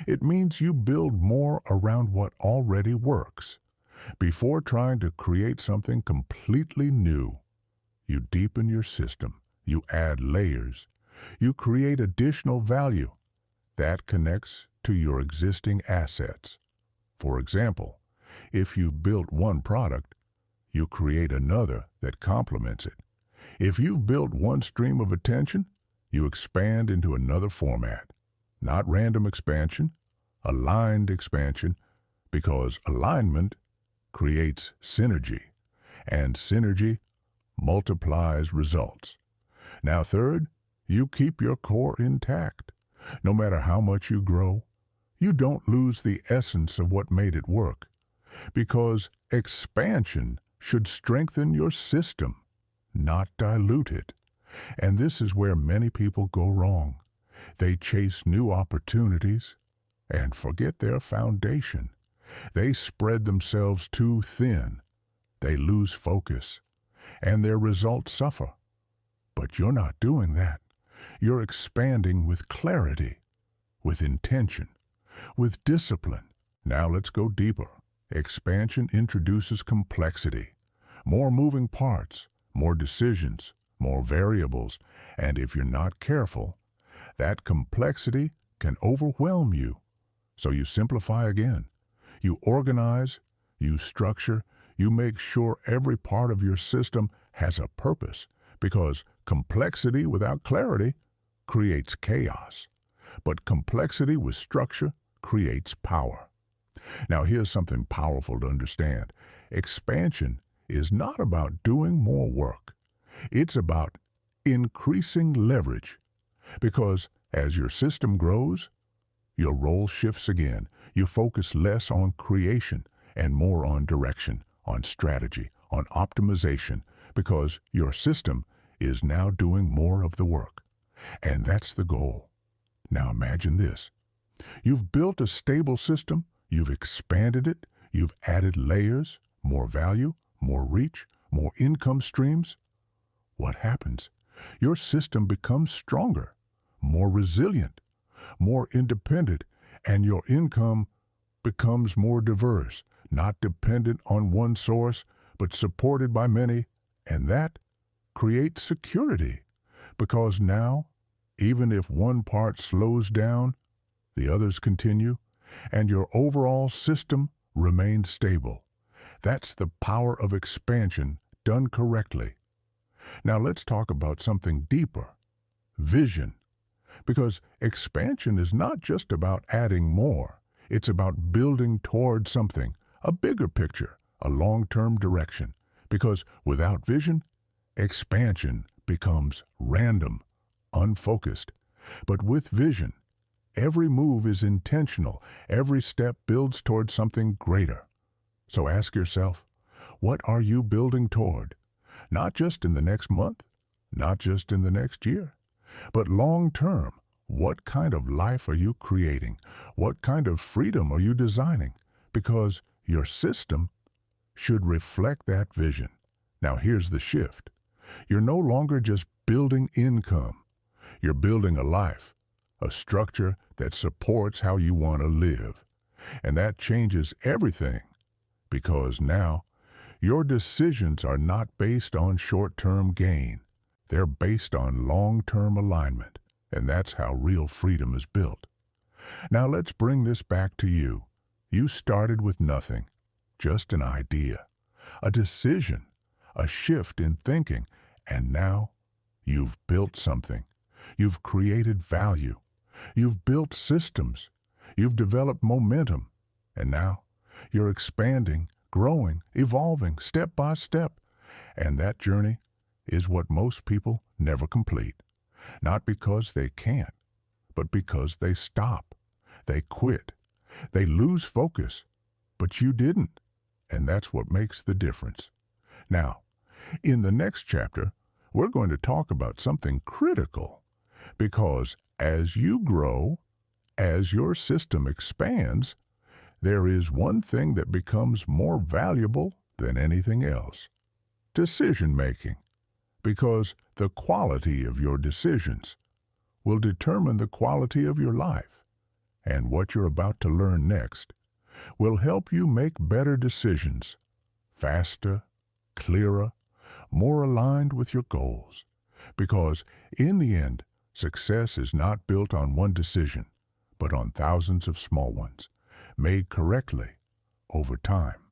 It means you build more around what already works. Before trying to create something completely new, you deepen your system, you add layers, you create additional value that connects to your existing assets. For example, if you've built one product, you create another that complements it. If you've built one stream of attention, you expand into another format. Not random expansion, aligned expansion, because alignment creates synergy, and synergy multiplies results. Now third, you keep your core intact. No matter how much you grow, you don't lose the essence of what made it work, because expansion should strengthen your system, not dilute it. And this is where many people go wrong. They chase new opportunities and forget their foundation. They spread themselves too thin. They lose focus, and their results suffer. But you're not doing that. You're expanding with clarity, with intention, with discipline. Now let's go deeper. Expansion introduces complexity, more moving parts, more decisions, more variables, and if you're not careful, that complexity can overwhelm you. So you simplify again. You organize, you structure, you make sure every part of your system has a purpose, because complexity without clarity creates chaos, but complexity with structure creates power. Now here's something powerful to understand. Expansion is not about doing more work. It's about increasing leverage, because as your system grows, your role shifts again. You focus less on creation and more on direction, on strategy, on optimization, because your system is now doing more of the work. And that's the goal. Now imagine this. You've built a stable system, you've expanded it, you've added layers, more value, more reach, more income streams. What happens? Your system becomes stronger, more resilient, more independent, and your income becomes more diverse, not dependent on one source, but supported by many, and that creates security, because now, even if one part slows down, the others continue, and your overall system remains stable. That's the power of expansion done correctly. Now let's talk about something deeper, vision. Because expansion is not just about adding more. It's about building toward something, a bigger picture, a long-term direction. Because without vision, expansion becomes random, unfocused. But with vision, every move is intentional. Every step builds toward something greater. So ask yourself, what are you building toward? Not just in the next month, not just in the next year, but long term. What kind of life are you creating? What kind of freedom are you designing? Because your system should reflect that vision. Now here's the shift. You're no longer just building income. You're building a life, a structure that supports how you want to live. And that changes everything, because now your decisions are not based on short-term gain. They're based on long-term alignment. And that's how real freedom is built. Now let's bring this back to you. You started with nothing, just an idea, a decision, a shift in thinking, and now you've built something. You've created value. You've built systems. You've developed momentum. And now you're expanding, growing, evolving step by step. And that journey is what most people never complete. Not because they can't, but because they stop, they quit, they lose focus. But you didn't, and that's what makes the difference. Now, in the next chapter, we're going to talk about something critical, because as you grow, as your system expands, there is one thing that becomes more valuable than anything else: decision-making. Because the quality of your decisions will determine the quality of your life. And what you're about to learn next will help you make better decisions, faster, clearer, more aligned with your goals. Because in the end, success is not built on one decision, but on thousands of small ones, made correctly over time.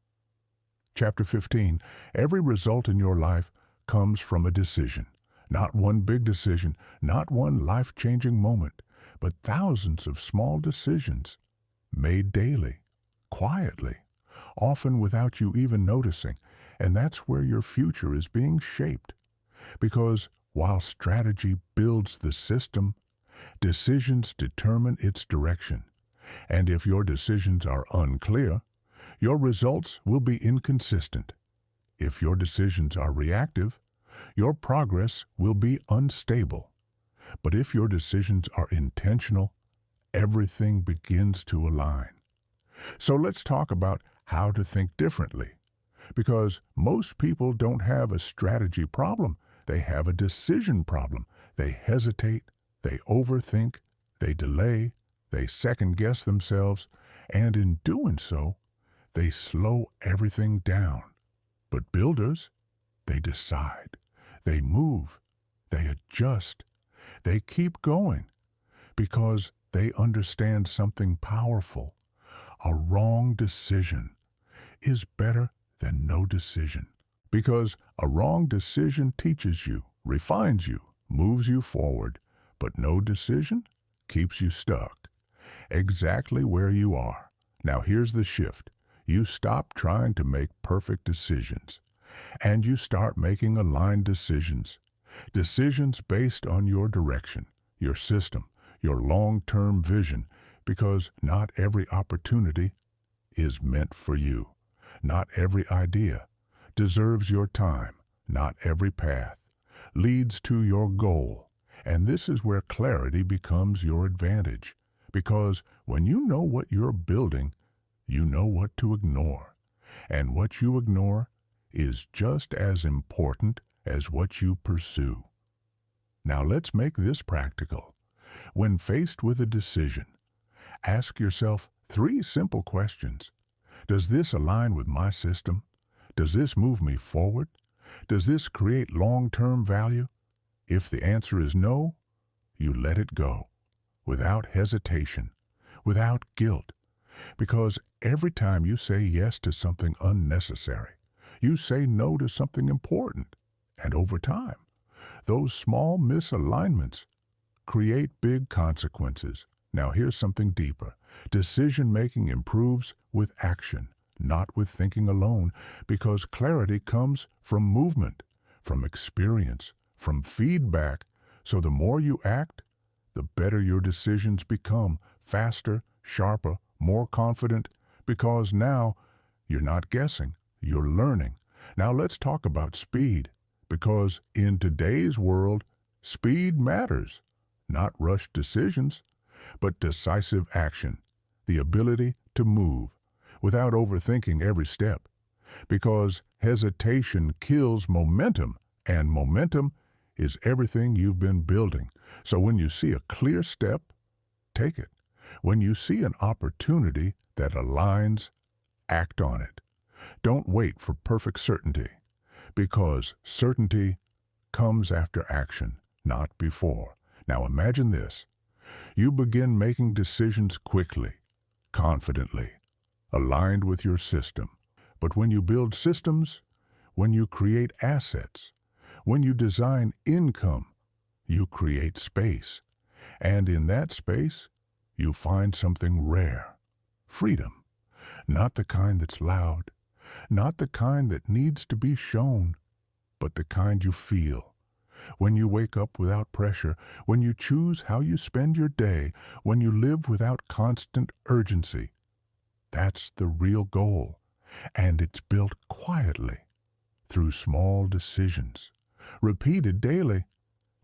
Chapter 15, every result in your life comes from a decision. Not one big decision, not one life-changing moment, but thousands of small decisions made daily, quietly, often without you even noticing. And that's where your future is being shaped. Because while strategy builds the system, decisions determine its direction. And if your decisions are unclear, your results will be inconsistent. If your decisions are reactive, your progress will be unstable. But if your decisions are intentional, everything begins to align. So let's talk about how to think differently. Because most people don't have a strategy problem, they have a decision problem. They hesitate, they overthink, they delay, they second-guess themselves, and in doing so, they slow everything down. But builders, they decide, they move, they adjust, they keep going, because they understand something powerful. A wrong decision is better than no decision. Because a wrong decision teaches you, refines you, moves you forward, but no decision keeps you stuck, exactly where you are. Now here's the shift. You stop trying to make perfect decisions, and you start making aligned decisions. Decisions based on your direction, your system, your long-term vision, because not every opportunity is meant for you. Not every idea deserves your time. Not every path leads to your goal. And this is where clarity becomes your advantage, because when you know what you're building, you know what to ignore. And what you ignore is just as important as what you pursue. Now let's make this practical. When faced with a decision, ask yourself 3 simple questions. Does this align with my system? Does this move me forward? Does this create long-term value? If the answer is no, you let it go, without hesitation, without guilt. Because every time you say yes to something unnecessary, you say no to something important. And over time, those small misalignments create big consequences. Now here's something deeper. Decision-making improves with action, not with thinking alone, because clarity comes from movement, from experience, from feedback. So the more you act, the better your decisions become, faster, sharper, more confident, because now you're not guessing, you're learning. Now let's talk about speed, because in today's world, speed matters. Not rushed decisions, but decisive action, the ability to move without overthinking every step, because hesitation kills momentum, and momentum is everything you've been building. So when you see a clear step, take it. When you see an opportunity that aligns, act on it. Don't wait for perfect certainty, because certainty comes after action, not before. Now imagine this. You begin making decisions quickly, confidently, aligned with your system. But when you build systems, when you create assets, when you design income, you create space. And in that space, you find something rare. Freedom. Not the kind that's loud, not the kind that needs to be shown, but the kind you feel. When you wake up without pressure, when you choose how you spend your day, when you live without constant urgency. That's the real goal, and it's built quietly, through small decisions, repeated daily.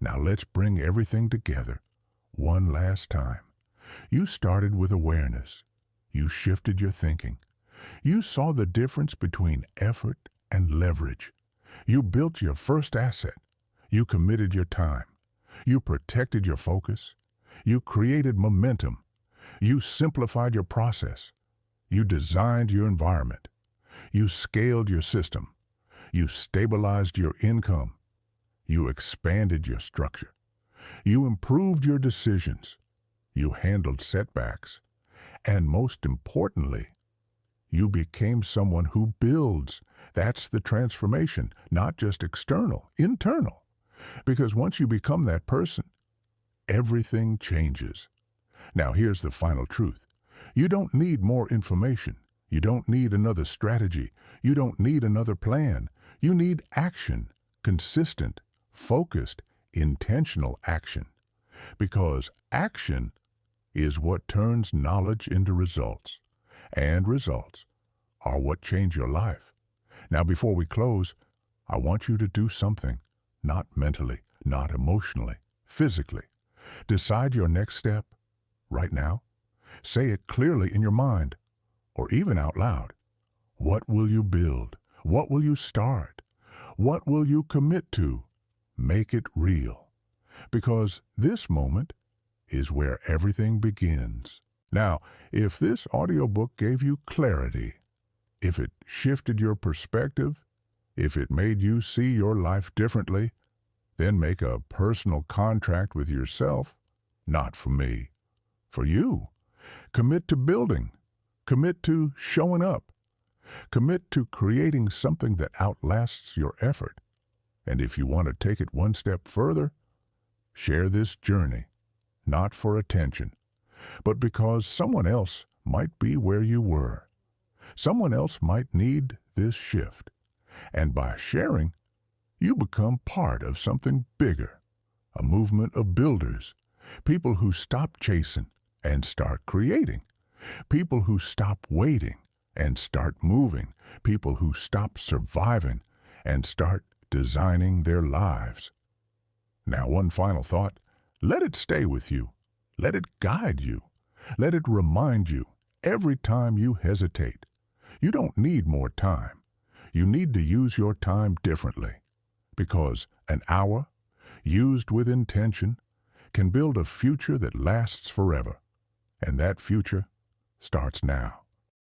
Now let's bring everything together, one last time. You started with awareness. You shifted your thinking. You saw the difference between effort and leverage. You built your first asset. You committed your time. You protected your focus. You created momentum. You simplified your process. You designed your environment. You scaled your system. You stabilized your income. You expanded your structure. You improved your decisions. You handled setbacks. And most importantly, you became someone who builds. That's the transformation, not just external, internal. Because once you become that person, everything changes. Now here's the final truth. You don't need more information. You don't need another strategy. You don't need another plan. You need action, consistent, focused, intentional action. Because action is what turns knowledge into results. And results are what change your life. Now before we close, I want you to do something. Not mentally, not emotionally, physically. Decide your next step right now. Say it clearly in your mind, or even out loud. What will you build? What will you start? What will you commit to? Make it real. Because this moment is where everything begins. Now, if this audiobook gave you clarity, if it shifted your perspective, if it made you see your life differently, then make a personal contract with yourself, not for me, for you. Commit to building. Commit to showing up. Commit to creating something that outlasts your effort. And if you want to take it one step further, share this journey, not for attention, but because someone else might be where you were. Someone else might need this shift. And by sharing, you become part of something bigger, a movement of builders, people who stop chasing and start creating, people who stop waiting and start moving, people who stop surviving and start designing their lives. Now, one final thought. Let it stay with you. Let it guide you. Let it remind you every time you hesitate. You don't need more time. You need to use your time differently, because an hour, used with intention, can build a future that lasts forever. And that future starts now.